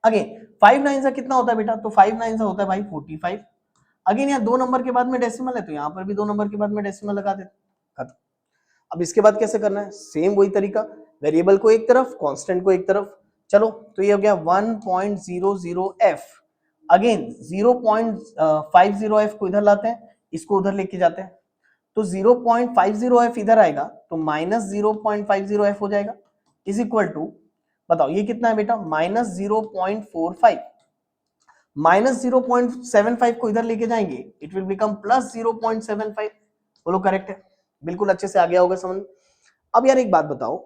अगेन 5 9 से कितना होता है बेटा? तो 5 9 से होता है भाई 45। अगेन यहाँ 2 नंबर के बाद में डेसिमल है, तो यहाँ पर भी 2 नंबर के बाद में डेसिमल लगा देते, खत्म। अब इसके बाद कैसे करना है? सेम वही तरीका, वेरिएबल को एक तरफ, कांस्टेंट को एक तरफ। चलो तो ये हो गया 1.00f। अगेन 0.50f को इधर लाते हैं, इसको उधर लेके जाते हैं, तो 0.50f इधर आएगा, तो माइनस 0.50f हो जाएगा, इज इक्वल टू, बताओ ये कितना है बेटा? माइनस 0.45। माइनस 0.75 को इधर लेके जाएंगे, इट विल बिकम प्लस 0.75। बोलो करेक्ट है, बिल्कुल अच्छे से आ गया होगा समझ। अब यार एक बात बताओ,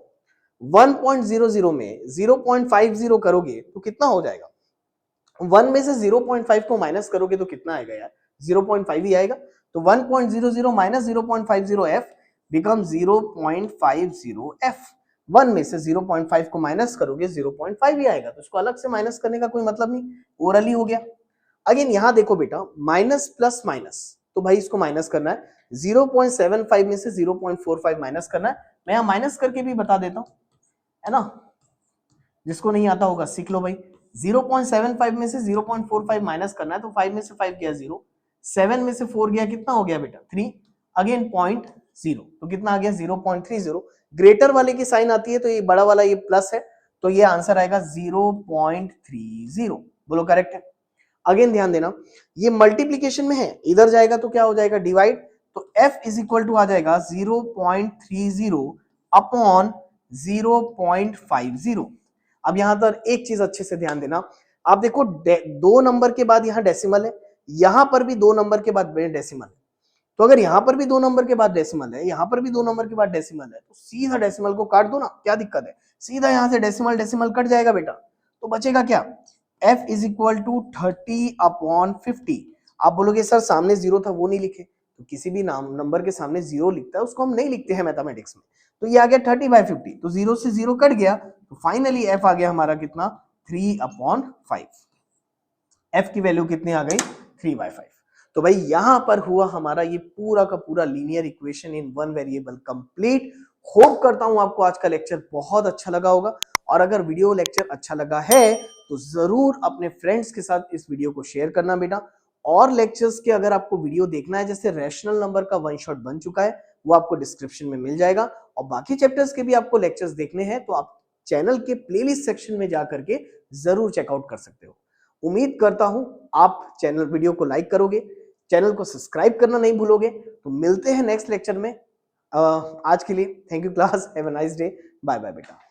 1.00 में 0.50 करोगे तो कितना हो जाएगा? 1 में से 0.5 को माइनस करोगे तो कितना आएगा यार? 0.5 ही आएगा। तो 1.00 माइनस 0.50f बिकम 0.50f। 1 में से 0.5 को माइनस करोगे 0.5 ही आएगा, तो इसको अलग से माइनस करने का कोई मतलब नहीं, ओरली हो गया। अगेन यहां देखो बेटा, माइनस प्लस माइनस, तो भाई इसको माइनस करना है। 0.75 में से 0.45 माइनस करना है। मैं यहां माइनस करके भी बता देता हूं, है ना, जिसको नहीं आता होगा सीख लो भाई। 0.75 में से 0.45 माइनस करना है, तो 5 में से 5 गया 0, 7 में से 4 गया, कितना हो गया बेटा? 3, अगेन 0.0, तो कितना आ गया? 0.30। ग्रेटर वाले की साइन आती है तो ये बड़ा वाला ये प्लस है, तो ये आंसर आएगा 0.30। बोलो करेक्ट है। अगेन ध्यान देना, ये मल्टीप्लीकेशन में है, इधर जाएगा तो क्या हो जाएगा? डिवाइड। तो f इज इक्वल टू आ जाएगा 0.30 अपॉन 0.50। अब यहां पर एक चीज अच्छे से ध्यान देना, आप देखो 2 नंबर के बाद यहां डेसिमल है, यहां पर भी 2 नंबर के बाद डेसिमल है, तो अगर यहां पर भी 2 नंबर के बाद डेसिमल है, यहां पर भी 2 नंबर के बाद डेसिमल है, तो सीधा डेसिमल को काट दो ना, क्या दिक्कत है, सीधा यहां से डेसिमल डेसिमल कट जाएगा बेटा, तो बचेगा क्या, f इज इक्वल टू 30/50। आप बोलोगे सर सामने जीरो था वो नहीं लिखे, तो किसी भी नाम नंबर के सामने जीरो लिखता है उसको हम नहीं लिखते हैं मैथमेटिक्स में, तो ये आ गया 30/50, तो जीरो से जीरो कट गया, तो फाइनली f आ गया हमारा कितना, 3/5। f की वैल्यू कितनी आ गई, 3/5। तो भाई यहां पर हुआ हमारा ये पूरा का पूरा linear equation in one variable complete. Hope करता हूं आपको आज का लेक्चर बहुत अच्छा लगा होगा, और अगर वीडियो लेक्चर अच्छा लगा है तो जरूर अपने फ्रेंड्स के साथ इस वीडियो को शेयर करना बेटा। और लेक्चर्स के अगर आपको वीडियो देखना है, जैसे रैशनल नंबर का वन शॉट बन चुका है, वो आपको डिस्क्रिप्शन में मिल जाएगा, और बाकी चैप्टर्स के भी आपको लेक्चर्स देखने हैं तो आप चैनल के प्लेलिस्ट सेक्शन में जाकर के जरूर चेकआउट कर सकते हो। उम्मीद करता हूं आप चैनल वीडियो को लाइक करोगे, चैनल को सब्सक्राइब करना नहीं भूलोगे। तो मिलते हैं नेक्स्ट लेक्चर में। आज के लिए thank you class, have a nice day, bye bye बेटा।